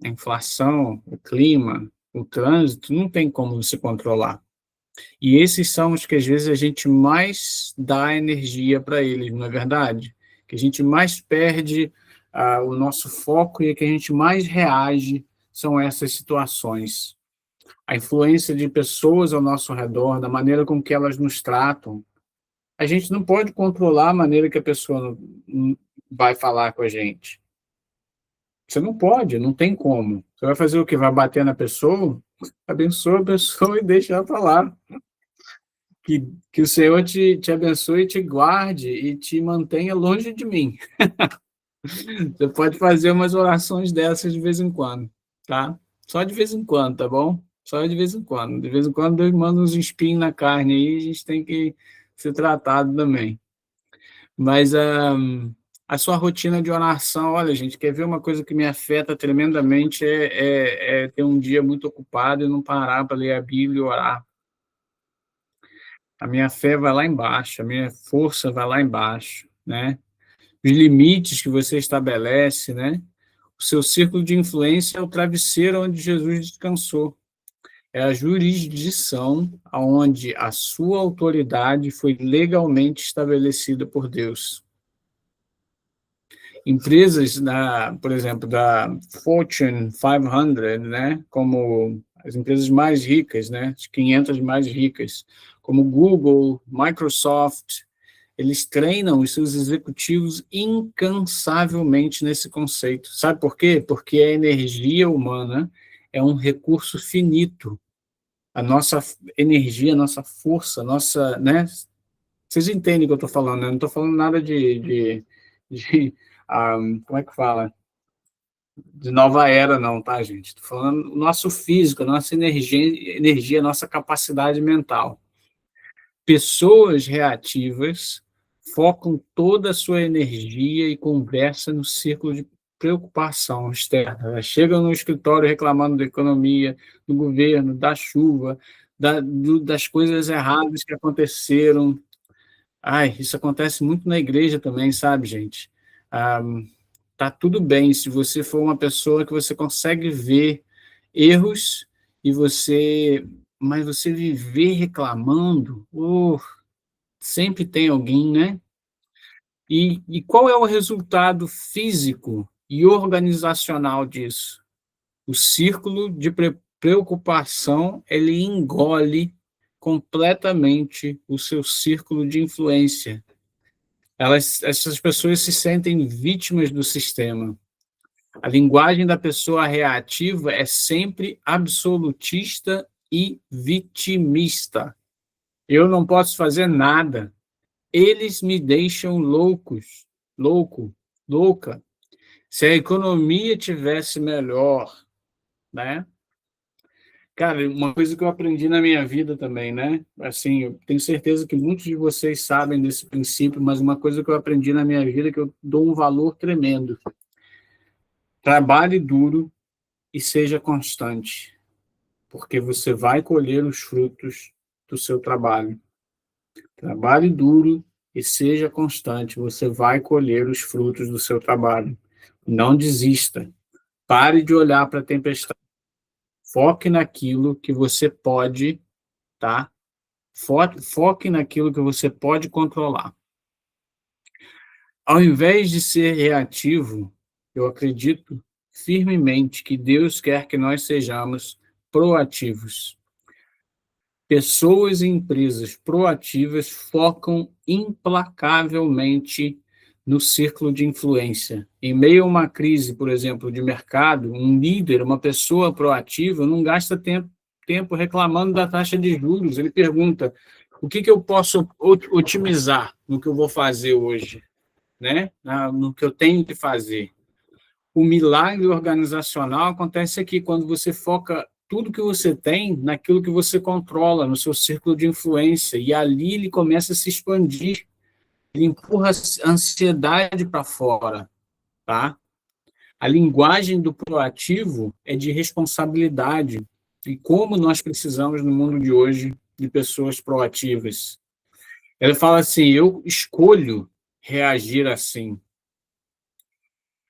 a inflação, o clima, o trânsito, não tem como você controlar. E esses são os que às vezes a gente mais dá energia para eles, não é verdade? Que a gente mais perde o nosso foco e que a gente mais reage são essas situações. A influência de pessoas ao nosso redor, da maneira com que elas nos tratam. A gente não pode controlar a maneira que a pessoa vai falar com a gente. Você não pode, não tem como. Você vai fazer o quê? Vai bater na pessoa? Abençoa a pessoa e deixa ela falar. Que o Senhor te abençoe, te guarde e te mantenha longe de mim. Você pode fazer umas orações dessas de vez em quando, tá? Só de vez em quando, tá bom? Só de vez em quando. De vez em quando Deus manda uns espinhos na carne aí, a gente tem que ser tratado também. Mas a sua rotina de oração, olha, gente, quer ver uma coisa que me afeta tremendamente é ter um dia muito ocupado e não parar para ler a Bíblia e orar. A minha fé vai lá embaixo, a minha força vai lá embaixo, né? Os limites que você estabelece, né? O seu círculo de influência é o travesseiro onde Jesus descansou. É a jurisdição onde a sua autoridade foi legalmente estabelecida por Deus. Empresas, por exemplo, da Fortune 500, né? Como as empresas mais ricas, né? As 500 mais ricas, como Google, Microsoft, eles treinam os seus executivos incansavelmente nesse conceito. Sabe por quê? Porque a energia humana é um recurso finito. A nossa energia, a nossa força, né? Vocês entendem o que eu estou falando, né? Eu não estou falando nada de como é que fala? De nova era, não, tá, gente? Estou falando do nosso físico, a nossa energia, a nossa capacidade mental. Pessoas reativas focam toda a sua energia e conversa no círculo de preocupação externa. Elas chegam no escritório reclamando da economia, do governo, da chuva, das coisas erradas que aconteceram. Ai, isso acontece muito na igreja também, sabe, gente? Tá tudo bem se você for uma pessoa que você consegue ver erros mas você viver reclamando, sempre tem alguém, né? E qual é o resultado físico e organizacional disso? O círculo de preocupação, ele engole completamente o seu círculo de influência. Essas pessoas se sentem vítimas do sistema. A linguagem da pessoa reativa é sempre absolutista e vitimista. Eu não posso fazer nada. Eles me deixam louco, louca. Se a economia tivesse melhor, né? Cara, uma coisa que eu aprendi na minha vida também, né? Assim, eu tenho certeza que muitos de vocês sabem desse princípio, mas uma coisa que eu aprendi na minha vida que eu dou um valor tremendo. Trabalhe duro e seja constante, porque você vai colher os frutos do seu trabalho. Trabalhe duro e seja constante, você vai colher os frutos do seu trabalho. Não desista. Pare de olhar para a tempestade. Foque naquilo que você pode, tá? Foque naquilo que você pode controlar. Ao invés de ser reativo, eu acredito firmemente que Deus quer que nós sejamos proativos. Pessoas e empresas proativas focam implacavelmente no círculo de influência. Em meio a uma crise, por exemplo, de mercado, um líder, uma pessoa proativa, não gasta tempo reclamando da taxa de juros. Ele pergunta: o que eu posso otimizar no que eu vou fazer hoje, né? No que eu tenho que fazer. O milagre organizacional acontece aqui, quando você foca tudo que você tem naquilo que você controla, no seu círculo de influência, e ali ele começa a se expandir, ele empurra a ansiedade para fora, tá? A linguagem do proativo é de responsabilidade, e como nós precisamos no mundo de hoje de pessoas proativas. Ele fala assim: eu escolho reagir assim.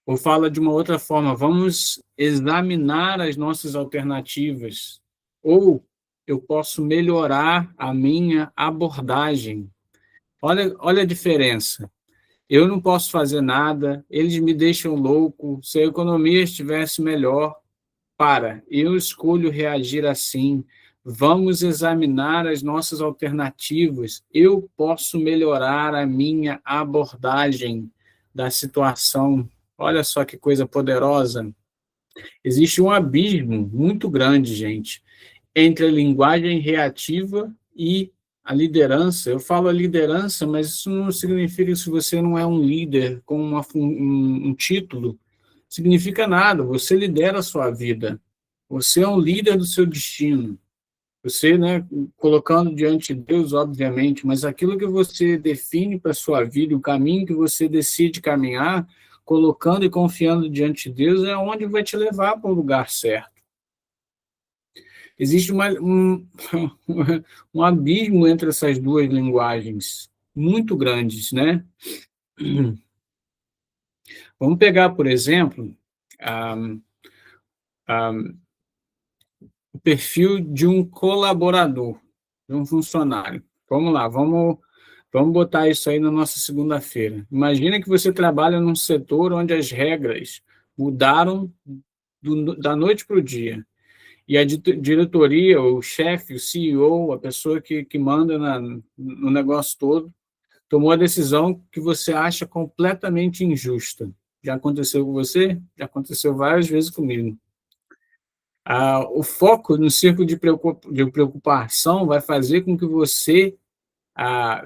Ou fala de uma outra forma: vamos examinar as nossas alternativas. Ou eu posso melhorar a minha abordagem. Olha a diferença. Eu não posso fazer nada, eles me deixam louco. Se a economia estivesse melhor, eu escolho reagir assim. Vamos examinar as nossas alternativas. Eu posso melhorar a minha abordagem da situação. Olha só que coisa poderosa. Existe um abismo muito grande, gente, entre a linguagem reativa e a liderança, eu falo a liderança, mas isso não significa que se você não é um líder com um título, significa nada, você lidera a sua vida, você é um líder do seu destino, você, né, colocando diante de Deus, obviamente, mas aquilo que você define para a sua vida, o caminho que você decide caminhar, colocando e confiando diante de Deus, é onde vai te levar para o lugar certo. Existe um abismo entre essas duas linguagens, muito grandes, né? Vamos pegar, por exemplo, o perfil de um colaborador, de um funcionário. Vamos lá, vamos botar isso aí na nossa segunda-feira. Imagina que você trabalha num setor onde as regras mudaram da noite para o dia. E a diretoria, o chefe, o CEO, a pessoa que manda no negócio todo, tomou a decisão que você acha completamente injusta. Já aconteceu com você? Já aconteceu várias vezes comigo. O foco no círculo de preocupação vai fazer com que você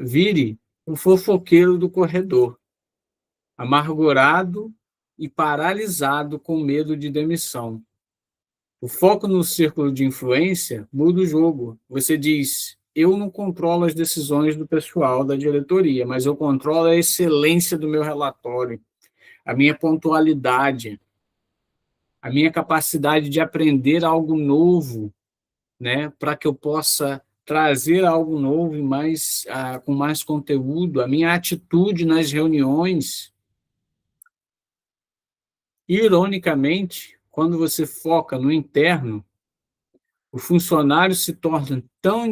vire um fofoqueiro do corredor, amargurado e paralisado com medo de demissão. O foco no círculo de influência muda o jogo. Você diz, eu não controlo as decisões do pessoal da diretoria, mas eu controlo a excelência do meu relatório, a minha pontualidade, a minha capacidade de aprender algo novo, né, para que eu possa trazer algo novo e com mais conteúdo, a minha atitude nas reuniões. Ironicamente, quando você foca no interno, o funcionário se torna tão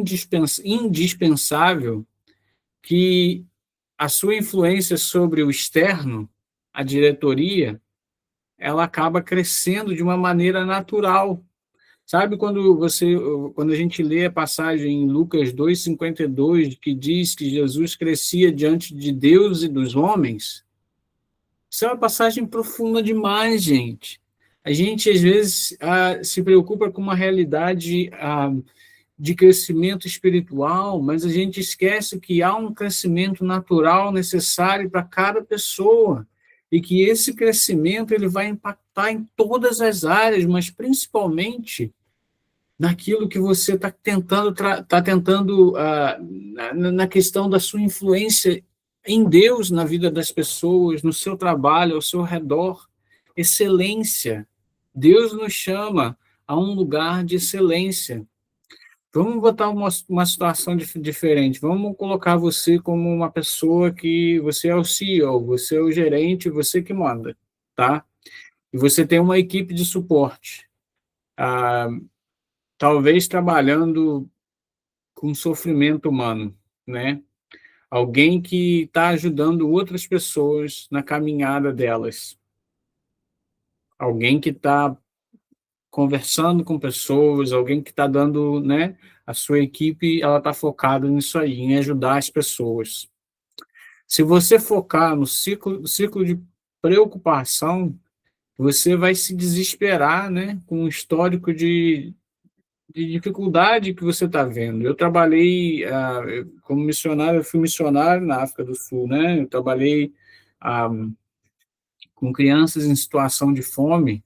indispensável que a sua influência sobre o externo, a diretoria, ela acaba crescendo de uma maneira natural. Sabe quando a gente lê a passagem em Lucas 2:52, que diz que Jesus crescia diante de Deus e dos homens? Isso é uma passagem profunda demais, gente. A gente, às vezes, se preocupa com uma realidade de crescimento espiritual, mas a gente esquece que há um crescimento natural necessário para cada pessoa e que esse crescimento ele vai impactar em todas as áreas, mas principalmente naquilo que você está tentando na questão da sua influência em Deus na vida das pessoas, no seu trabalho, ao seu redor. Excelência. Deus nos chama a um lugar de excelência. Vamos botar uma situação diferente. Vamos colocar você como uma pessoa que você é o CEO, você é o gerente, você que manda, tá? E você tem uma equipe de suporte. Talvez trabalhando com sofrimento humano, né? Alguém que está ajudando outras pessoas na caminhada delas. Alguém que está conversando com pessoas, alguém que está dando, né? A sua equipe, ela está focada nisso aí, em ajudar as pessoas. Se você focar no ciclo de preocupação, você vai se desesperar, né? Com um histórico de dificuldade que você está vendo. Eu trabalhei como missionário, eu fui missionário na África do Sul, né? Eu trabalhei com crianças em situação de fome,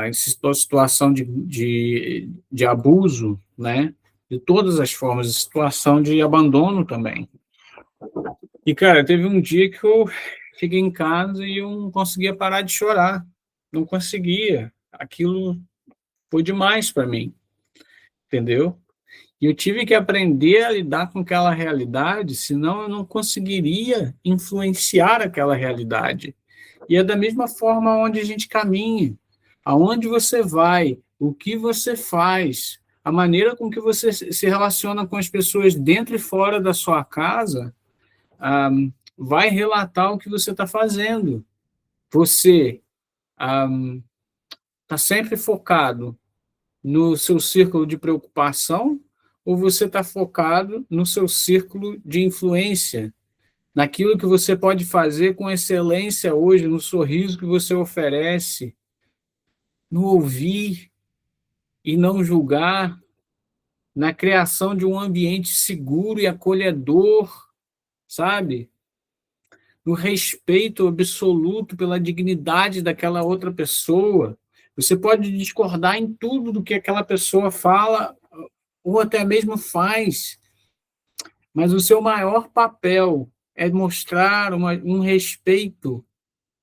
em situação de abuso, né? De todas as formas, situação de abandono também. E, cara, teve um dia que eu cheguei em casa e eu não conseguia parar de chorar. Não conseguia. Aquilo foi demais para mim, entendeu? E eu tive que aprender a lidar com aquela realidade, senão eu não conseguiria influenciar aquela realidade. E é da mesma forma onde a gente caminha, aonde você vai, o que você faz, a maneira com que você se relaciona com as pessoas dentro e fora da sua casa, vai relatar o que você está fazendo. Você está sempre focado no seu círculo de preocupação ou você está focado no seu círculo de influência, naquilo que você pode fazer com excelência hoje, no sorriso que você oferece, no ouvir e não julgar, na criação de um ambiente seguro e acolhedor, sabe? No respeito absoluto pela dignidade daquela outra pessoa. Você pode discordar em tudo do que aquela pessoa fala ou até mesmo faz, mas o seu maior papel é mostrar um respeito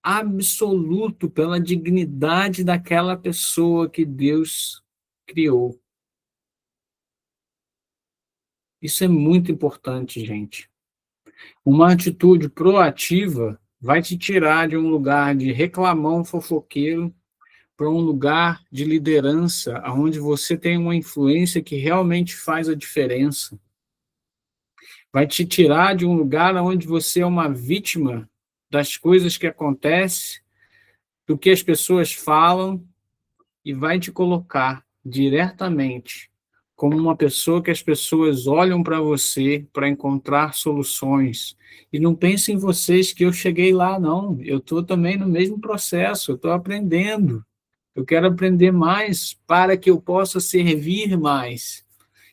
absoluto pela dignidade daquela pessoa que Deus criou. Isso é muito importante, gente. Uma atitude proativa vai te tirar de um lugar de reclamão fofoqueiro para um lugar de liderança, onde você tem uma influência que realmente faz a diferença. Vai te tirar de um lugar onde você é uma vítima das coisas que acontecem, do que as pessoas falam, e vai te colocar diretamente como uma pessoa que as pessoas olham para você para encontrar soluções. E não pensem em vocês que eu cheguei lá, não. Eu estou também no mesmo processo, eu estou aprendendo. Eu quero aprender mais para que eu possa servir mais.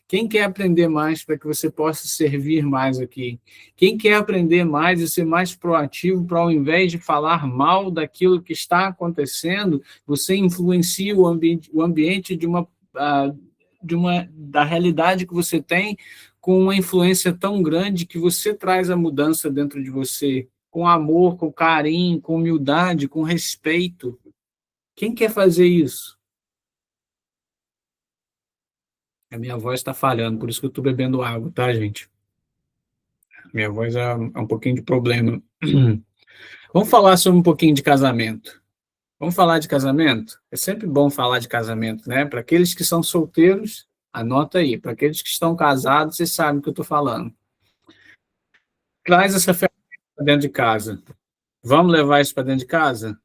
Quem quer aprender mais para que você possa servir mais aqui? Quem quer aprender mais e ser mais proativo para, ao invés de falar mal daquilo que está acontecendo, você influencia o ambiente da realidade que você tem, com uma influência tão grande que você traz a mudança dentro de você, com amor, com carinho, com humildade, com respeito. Quem quer fazer isso? A minha voz está falhando, por isso que eu estou bebendo água, tá, gente? Minha voz é um pouquinho de problema. Vamos falar sobre um pouquinho de casamento. Vamos falar de casamento? É sempre bom falar de casamento, né? Para aqueles que são solteiros, anota aí. Para aqueles que estão casados, vocês sabem o que eu estou falando. Traz essa ferramenta para dentro de casa. Vamos levar isso para dentro de casa?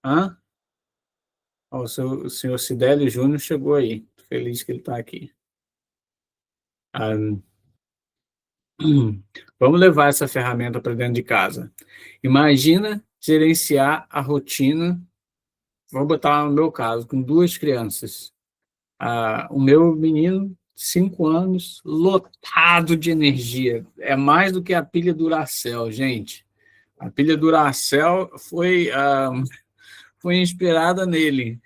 Hã? Ó, o senhor Sidélio Júnior chegou aí. Estou feliz que ele está aqui. Vamos levar essa ferramenta para dentro de casa. Imagina gerenciar a rotina. Vou botar no meu caso, com 2 crianças. O meu menino, 5 anos, lotado de energia. É mais do que a pilha Duracell, gente. A pilha Duracell foi inspirada nele.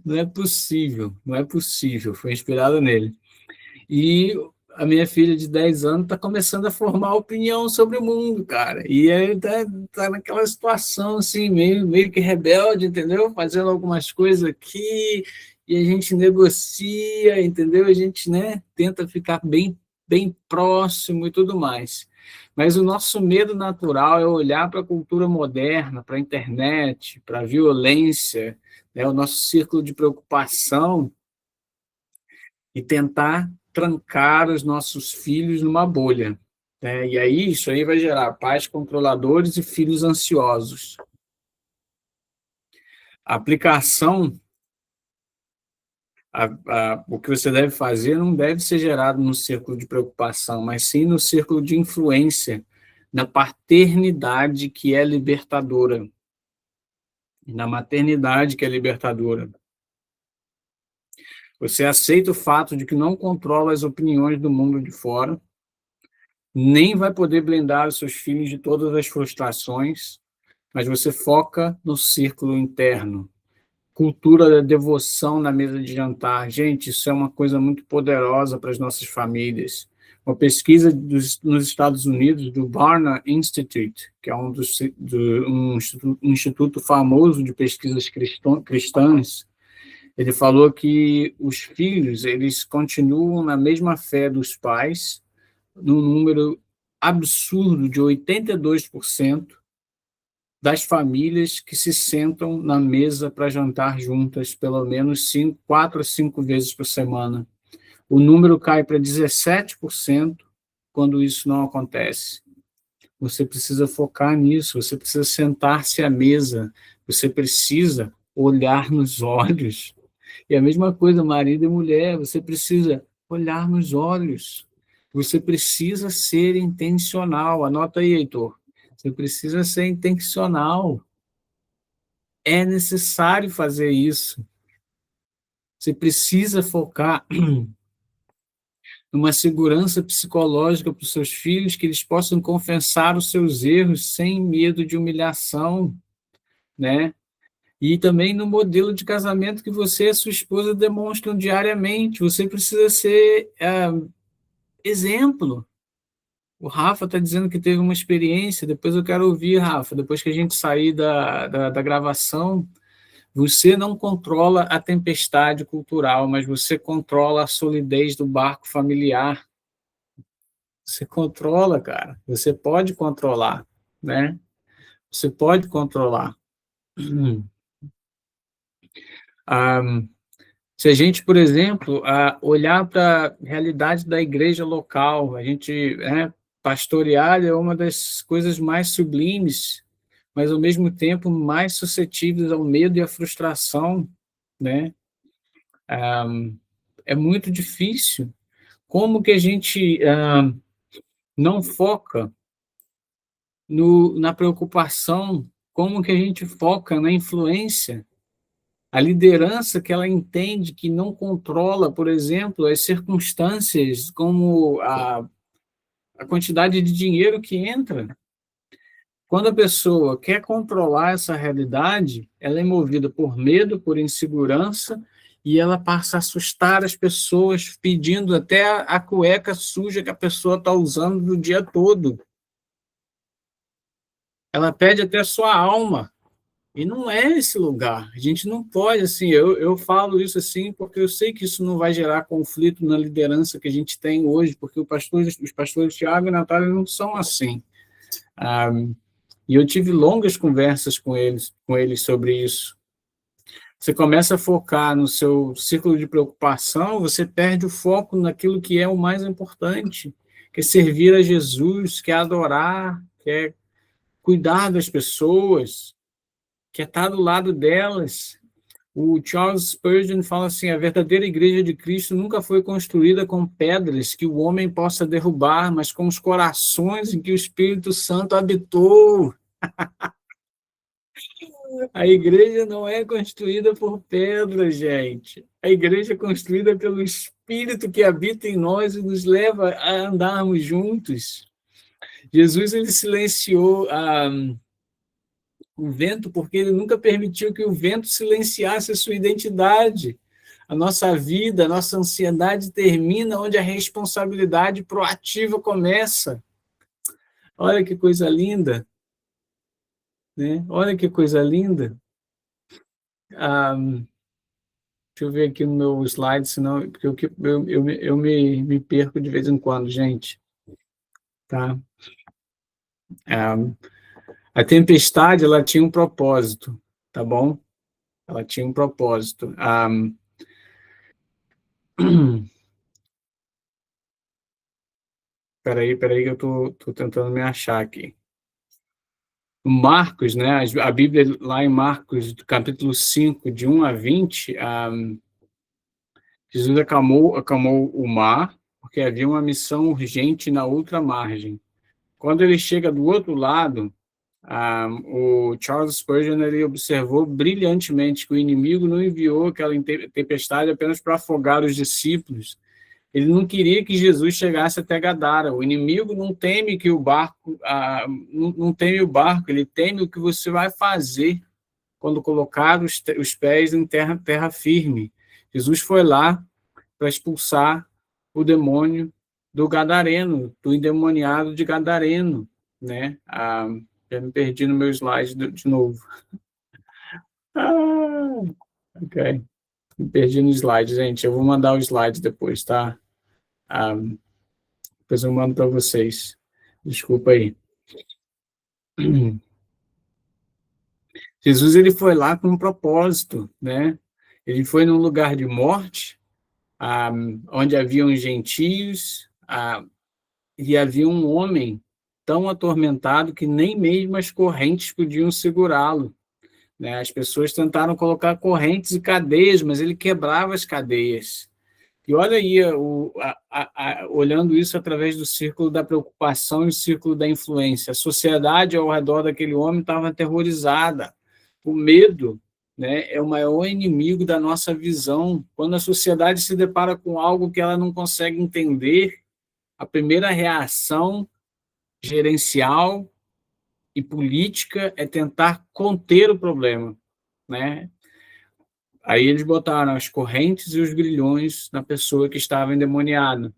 Não é possível, não é possível. Foi inspirada nele. E a minha filha de 10 anos está começando a formar opinião sobre o mundo, cara. E ele tá naquela situação, assim, meio que rebelde, entendeu? Fazendo algumas coisas aqui, e a gente negocia, entendeu? A gente, né, tenta ficar bem próximo e tudo mais. Mas o nosso medo natural é olhar para a cultura moderna, para a internet, para a violência, né, o nosso círculo de preocupação, e tentar trancar os nossos filhos numa bolha, né? E aí isso aí vai gerar pais controladores e filhos ansiosos. A aplicação, o que você deve fazer não deve ser gerado no círculo de preocupação, mas sim no círculo de influência, na paternidade que é libertadora, e na maternidade que é libertadora. Você aceita o fato de que não controla as opiniões do mundo de fora, nem vai poder blindar os seus filhos de todas as frustrações, mas você foca no círculo interno. Cultura da devoção na mesa de jantar. Gente, isso é uma coisa muito poderosa para as nossas famílias. Uma pesquisa nos Estados Unidos, do Barna Institute, que é um instituto famoso de pesquisas cristãs, ele falou que os filhos, eles continuam na mesma fé dos pais, num número absurdo de 82% das famílias que se sentam na mesa para jantar juntas, pelo menos 4 a 5 vezes por semana. O número cai para 17% quando isso não acontece. Você precisa focar nisso, você precisa sentar-se à mesa, você precisa olhar nos olhos. E a mesma coisa, marido e mulher, você precisa olhar nos olhos. Você precisa ser intencional. Anota aí, Heitor. Você precisa ser intencional. É necessário fazer isso. Você precisa focar numa segurança psicológica para os seus filhos, que eles possam confessar os seus erros sem medo de humilhação, né? E também no modelo de casamento que você e a sua esposa demonstram diariamente. Você precisa ser exemplo. O Rafa está dizendo que teve uma experiência, depois eu quero ouvir, Rafa, depois que a gente sair da gravação. Você não controla a tempestade cultural, mas você controla a solidez do barco familiar. Você controla, cara. Você pode controlar, né? Você pode controlar. Se a gente, por exemplo, olhar para a realidade da igreja local, a gente, pastorear é uma das coisas mais sublimes, mas ao mesmo tempo mais suscetíveis ao medo e à frustração, né? É muito difícil. Como que a gente não foca na preocupação? Como que a gente foca na influência? A liderança que ela entende que não controla, por exemplo, as circunstâncias, como a quantidade de dinheiro que entra. Quando a pessoa quer controlar essa realidade, ela é movida por medo, por insegurança, e ela passa a assustar as pessoas, pedindo até a cueca suja que a pessoa está usando no dia todo. Ela pede até a sua alma. E não é esse lugar. A gente não pode, assim, eu falo isso assim porque eu sei que isso não vai gerar conflito na liderança que a gente tem hoje, porque os pastores Tiago e Natália não são assim. E eu tive longas conversas com eles sobre isso. Você começa a focar no seu círculo de preocupação, você perde o foco naquilo que é o mais importante, que é servir a Jesus, que é adorar, que é cuidar das pessoas, que é estar do lado delas. O Charles Spurgeon fala assim: a verdadeira igreja de Cristo nunca foi construída com pedras que o homem possa derrubar, mas com os corações em que o Espírito Santo habitou. A igreja não é construída por pedras, gente. A igreja é construída pelo Espírito que habita em nós e nos leva a andarmos juntos. Jesus, ele silenciou o vento, porque ele nunca permitiu que o vento silenciasse a sua identidade. A nossa vida, a nossa ansiedade termina onde a responsabilidade proativa começa. Olha que coisa linda, né? Olha que coisa linda. Deixa eu ver aqui no meu slide, senão porque eu me perco de vez em quando, gente. Tá? A tempestade, ela tinha um propósito, tá bom? Ela tinha um propósito. Peraí, que eu tô tentando me achar aqui. Marcos, né? A Bíblia lá em Marcos, capítulo 5, de 1 a 20, Jesus acalmou o mar, porque havia uma missão urgente na outra margem. Quando ele chega do outro lado, o Charles Spurgeon, ele observou brilhantemente que o inimigo não enviou aquela tempestade apenas para afogar os discípulos. Ele não queria que Jesus chegasse até Gadara. O inimigo não teme que o barco, não teme o barco, ele teme o que você vai fazer quando colocar os pés em terra firme. Jesus foi lá para expulsar o demônio do gadareno, do endemoniado de Gadareno, né? Já me perdi no meu slide de novo. Ok. Me perdi no slide, gente. Eu vou mandar o slide depois, tá? Depois eu mando para vocês. Desculpa aí. Jesus, ele foi lá com um propósito, né? Ele foi num lugar de morte, onde haviam gentios, e havia um homem tão atormentado que nem mesmo as correntes podiam segurá-lo, né? As pessoas tentaram colocar correntes e cadeias, mas ele quebrava as cadeias. E olha aí, olhando isso através do círculo da preocupação e o círculo da influência. A sociedade ao redor daquele homem estava aterrorizada. O medo, né, é o maior inimigo da nossa visão. Quando a sociedade se depara com algo que ela não consegue entender, a primeira reação gerencial e política é tentar conter o problema, né? Aí eles botaram as correntes e os grilhões na pessoa que estava endemoniada.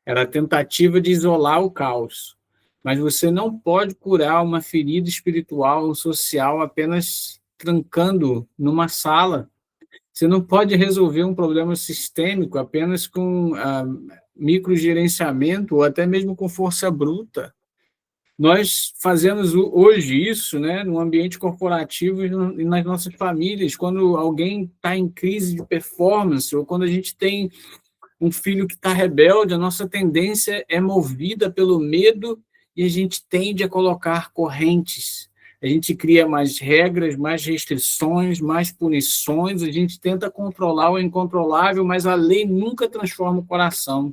Era a tentativa de isolar o caos. Mas você não pode curar uma ferida espiritual ou social apenas trancando numa sala. Você não pode resolver um problema sistêmico apenas com microgerenciamento ou até mesmo com força bruta. Nós fazemos hoje isso, né, no ambiente corporativo e nas nossas famílias, quando alguém está em crise de performance ou quando a gente tem um filho que está rebelde, a nossa tendência é movida pelo medo e a gente tende a colocar correntes. A gente cria mais regras, mais restrições, mais punições, a gente tenta controlar o incontrolável, mas a lei nunca transforma o coração.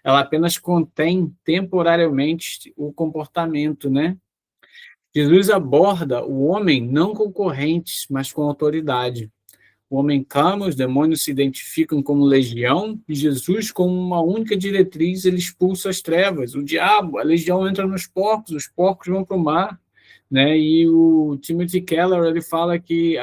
Ela apenas contém temporariamente o comportamento, né? Jesus aborda o homem não com correntes, mas com autoridade. O homem clama, os demônios se identificam como legião, e Jesus, como uma única diretriz, ele expulsa as trevas. O diabo, a legião entra nos porcos, os porcos vão para o mar, né? E o Timothy Keller, ele fala que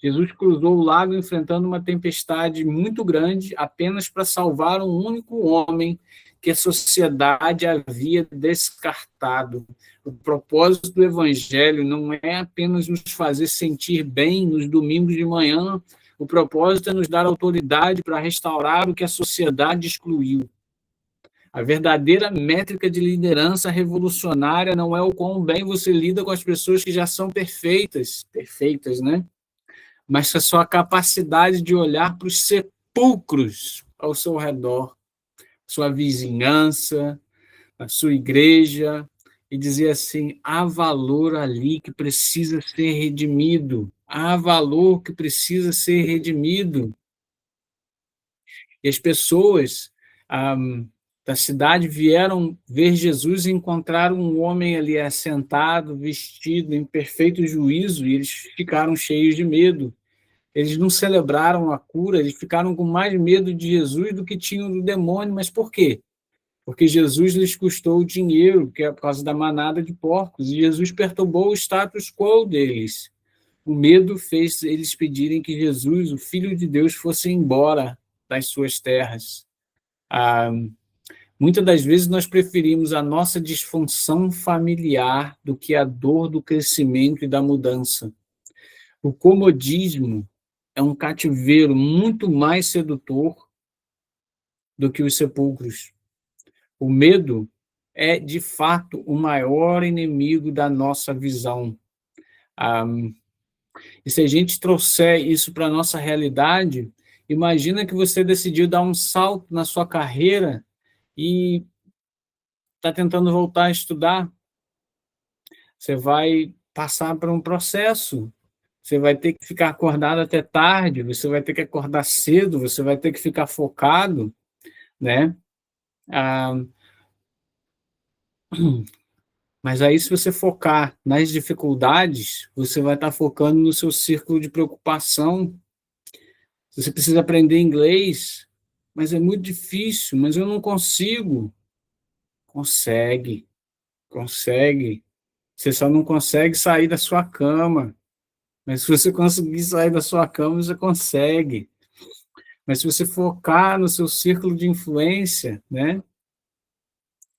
Jesus cruzou o lago enfrentando uma tempestade muito grande apenas para salvar um único homem que a sociedade havia descartado. O propósito do evangelho não é apenas nos fazer sentir bem nos domingos de manhã, o propósito é nos dar autoridade para restaurar o que a sociedade excluiu. A verdadeira métrica de liderança revolucionária não é o quão bem você lida com as pessoas que já são perfeitas, né? Mas a sua capacidade de olhar para os sepulcros ao seu redor, sua vizinhança, a sua igreja, e dizer assim, há valor ali que precisa ser redimido, há valor que precisa ser redimido. E as pessoas da cidade vieram ver Jesus e encontraram um homem ali assentado, vestido em perfeito juízo, e eles ficaram cheios de medo. Eles não celebraram a cura, eles ficaram com mais medo de Jesus do que tinham do demônio. Mas por quê? Porque Jesus lhes custou dinheiro, que é por causa da manada de porcos, e Jesus perturbou o status quo deles. O medo fez eles pedirem que Jesus, o Filho de Deus, fosse embora das suas terras. Muitas das vezes nós preferimos a nossa disfunção familiar do que a dor do crescimento e da mudança. O comodismo é um cativeiro muito mais sedutor do que os sepulcros. O medo é, de fato, o maior inimigo da nossa visão. E se a gente trouxer isso para a nossa realidade, imagina que você decidiu dar um salto na sua carreira e está tentando voltar a estudar. Você vai passar por um processo, você vai ter que ficar acordado até tarde, você vai ter que acordar cedo, você vai ter que ficar focado, né? Mas aí, se você focar nas dificuldades, você vai estar focando no seu círculo de preocupação. Você precisa aprender inglês, mas é muito difícil, mas eu não consigo. Consegue. Você só não consegue sair da sua cama. Mas se você conseguir sair da sua cama, você consegue. Mas se você focar no seu círculo de influência, né?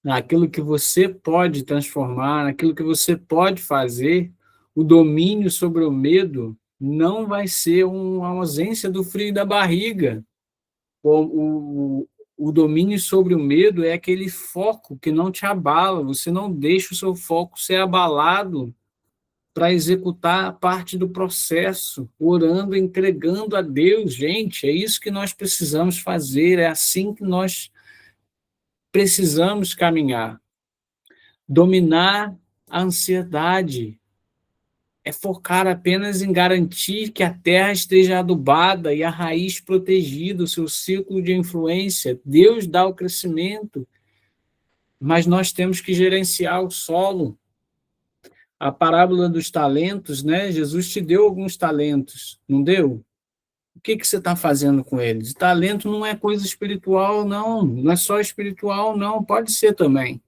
Naquilo que você pode transformar, naquilo que você pode fazer, o domínio sobre o medo não vai ser uma ausência do frio da barriga. O domínio sobre o medo é aquele foco que não te abala, você não deixa o seu foco ser abalado para executar a parte do processo, orando, entregando a Deus. Gente, é isso que nós precisamos fazer, é assim que nós precisamos caminhar. Dominar a ansiedade é focar apenas em garantir que a terra esteja adubada e a raiz protegida, o seu ciclo de influência. Deus dá o crescimento, mas nós temos que gerenciar o solo. a parábola dos talentos, né? Jesus te deu alguns talentos, não deu? O que você está fazendo com eles? Talento não é coisa espiritual, não. Não é só espiritual, não. Pode ser também.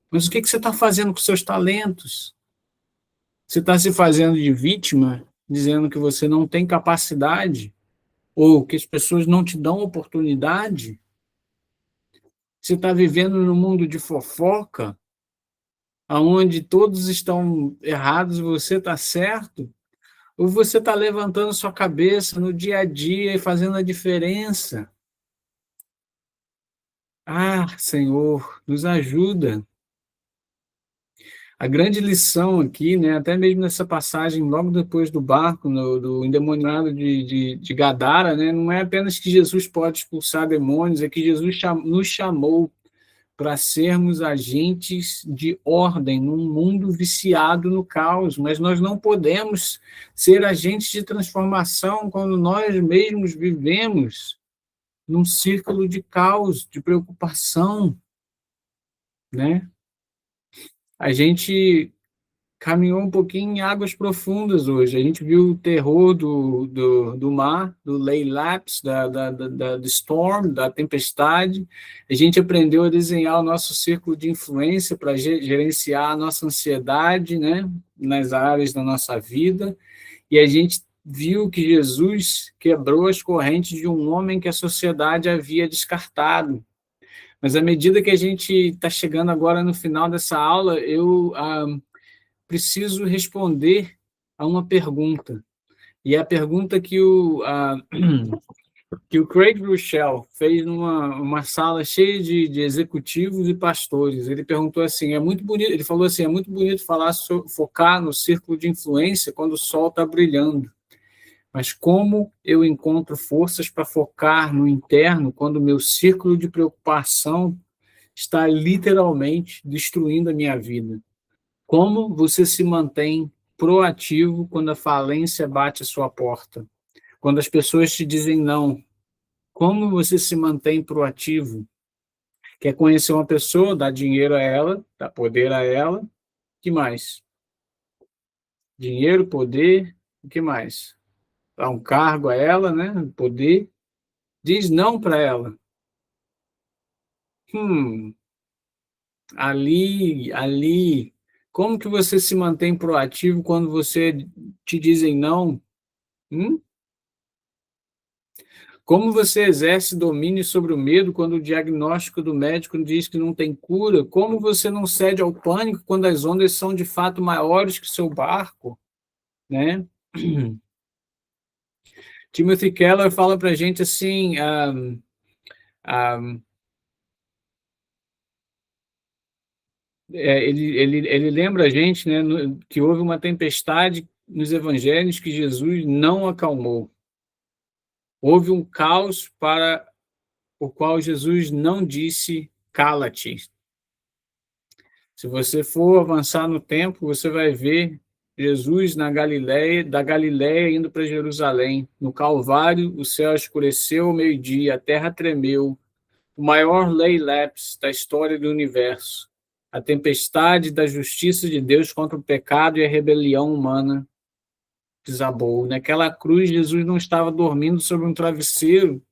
Mas o que você está fazendo com seus talentos? Você está se fazendo de vítima, dizendo que você não tem capacidade, ou que as pessoas não te dão oportunidade? Você está vivendo num mundo de fofoca, onde todos estão errados e você está certo? Ou você está levantando sua cabeça no dia a dia e fazendo a diferença? Ah, Senhor, nos ajuda. A grande lição aqui, né, até mesmo nessa passagem, logo depois do barco, do endemoniado de Gadara, né, não é apenas que Jesus pode expulsar demônios, é que Jesus nos chamou para sermos agentes de ordem num mundo viciado no caos, mas nós não podemos ser agentes de transformação quando nós mesmos vivemos num círculo de caos, de preocupação, né? A gente caminhou um pouquinho em águas profundas hoje. A gente viu o terror do mar, do lay lapse, do storm, da tempestade. A gente aprendeu a desenhar o nosso círculo de influência para gerenciar a nossa ansiedade, né, nas áreas da nossa vida. E a gente viu que Jesus quebrou as correntes de um homem que a sociedade havia descartado. Mas à medida que a gente está chegando agora no final dessa aula, eu preciso responder a uma pergunta. E é a pergunta que o Craig Rochelle fez numa sala cheia de executivos e pastores. Ele perguntou assim, é muito bonito, ele falou assim, é muito bonito focar no círculo de influência quando o sol está brilhando. Mas como eu encontro forças para focar no interno quando o meu círculo de preocupação está literalmente destruindo a minha vida? Como você se mantém proativo quando a falência bate a sua porta? Quando as pessoas te dizem não, como você se mantém proativo? Quer conhecer uma pessoa, dá dinheiro a ela, dá poder a ela, o que mais? Dinheiro, poder, o que mais? Dá um cargo a ela, né? Poder. Diz não para ela. Ali. Como que você se mantém proativo quando você te dizem não? Como você exerce domínio sobre o medo quando o diagnóstico do médico diz que não tem cura? Como você não cede ao pânico quando as ondas são de fato maiores que o seu barco? Né? Timothy Keller fala para a gente assim, ele lembra a gente, né, que houve uma tempestade nos evangelhos que Jesus não acalmou. Houve um caos para o qual Jesus não disse cala-te. Se você for avançar no tempo, você vai ver Jesus da Galileia indo para Jerusalém. No Calvário, o céu escureceu ao meio-dia, a terra tremeu. O maior lay lapse da história do universo. A tempestade da justiça de Deus contra o pecado e a rebelião humana desabou. Naquela cruz, Jesus não estava dormindo sobre um travesseiro.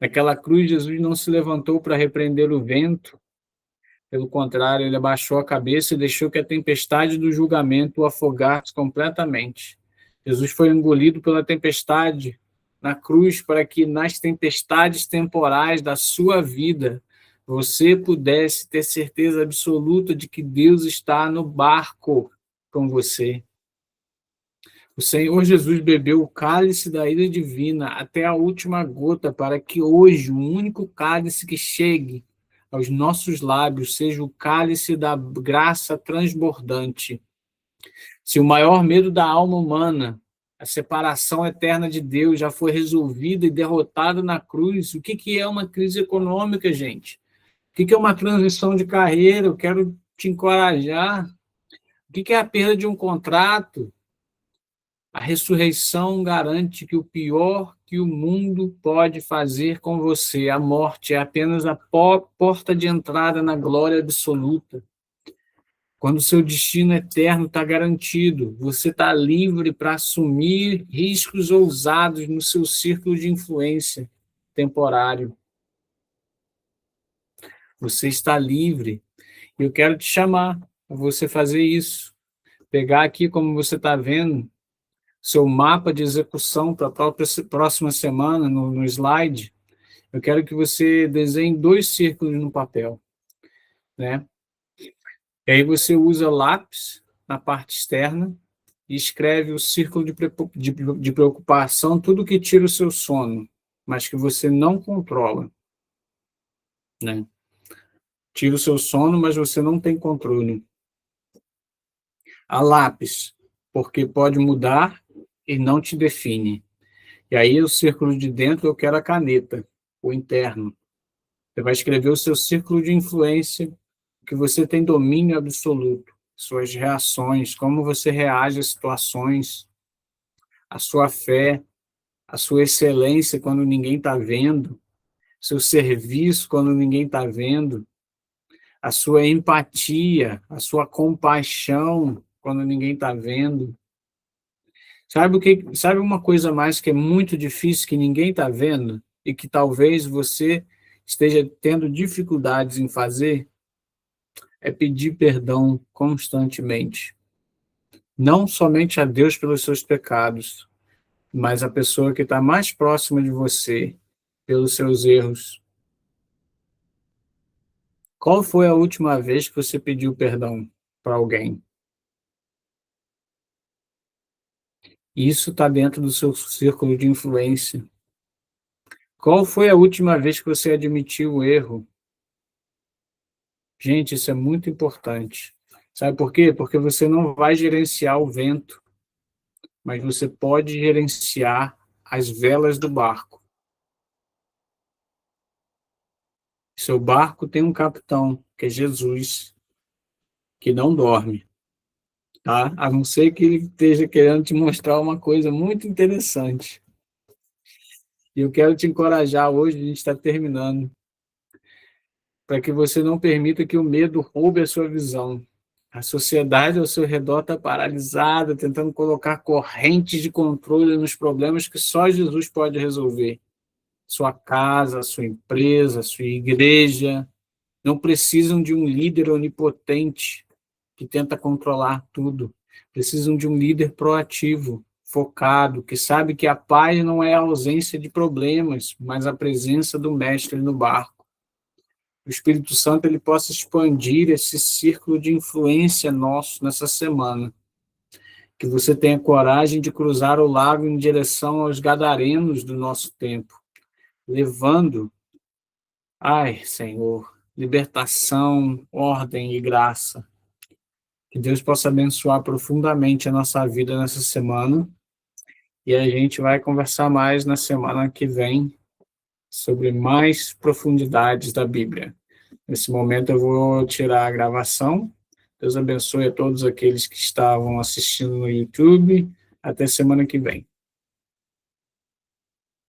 Naquela cruz, Jesus não se levantou para repreender o vento. Pelo contrário, ele abaixou a cabeça e deixou que a tempestade do julgamento o afogasse completamente. Jesus foi engolido pela tempestade na cruz para que nas tempestades temporais da sua vida você pudesse ter certeza absoluta de que Deus está no barco com você. O Senhor Jesus bebeu o cálice da ira divina até a última gota para que hoje o único cálice que chegue aos nossos lábios seja o cálice da graça transbordante. Se o maior medo da alma humana, a separação eterna de Deus, já foi resolvida e derrotada na cruz, o que é uma crise econômica, gente? O que é uma transição de carreira? Eu quero te encorajar. O que é a perda de um contrato? A ressurreição garante que o pior que o mundo pode fazer com você, a morte, é apenas a porta de entrada na glória absoluta. Quando o seu destino eterno está garantido, você está livre para assumir riscos ousados no seu círculo de influência temporário. Você está livre. Eu quero te chamar a você fazer isso. Pegar aqui, como você está vendo, seu mapa de execução para a próxima semana, no slide. Eu quero que você desenhe 2 círculos no papel, né? E aí você usa lápis na parte externa e escreve o círculo de preocupação, tudo que tira o seu sono, mas que você não controla, né? Tira o seu sono, mas você não tem controle. A lápis, porque pode mudar e não te define. E aí o círculo de dentro eu quero a caneta, o interno. Você vai escrever o seu círculo de influência, que você tem domínio absoluto, suas reações, como você reage às situações, a sua fé, a sua excelência quando ninguém está vendo, seu serviço quando ninguém está vendo, a sua empatia, a sua compaixão quando ninguém está vendo. Sabe uma coisa mais que é muito difícil, que ninguém está vendo, e que talvez você esteja tendo dificuldades em fazer? É pedir perdão constantemente. Não somente a Deus pelos seus pecados, mas a pessoa que está mais próxima de você pelos seus erros. Qual foi a última vez que você pediu perdão para alguém? Isso está dentro do seu círculo de influência. Qual foi a última vez que você admitiu o erro? Gente, isso é muito importante. Sabe por quê? Porque você não vai gerenciar o vento, mas você pode gerenciar as velas do barco. Seu barco tem um capitão, que é Jesus, que não dorme, tá? A não ser que ele esteja querendo te mostrar uma coisa muito interessante. E eu quero te encorajar hoje, a gente está terminando, para que você não permita que o medo roube a sua visão. A sociedade ao seu redor está paralisada, tentando colocar correntes de controle nos problemas que só Jesus pode resolver. Sua casa, sua empresa, sua igreja não precisam de um líder onipotente que tenta controlar tudo. Precisam de um líder proativo, focado, que sabe que a paz não é a ausência de problemas, mas a presença do mestre no barco. O Espírito Santo ele possa expandir esse círculo de influência nosso nessa semana. Que você tenha coragem de cruzar o lago em direção aos gadarenos do nosso tempo, levando, Senhor, libertação, ordem e graça. Que Deus possa abençoar profundamente a nossa vida nessa semana. E a gente vai conversar mais na semana que vem sobre mais profundidades da Bíblia. Nesse momento eu vou tirar a gravação. Deus abençoe a todos aqueles que estavam assistindo no YouTube. Até semana que vem.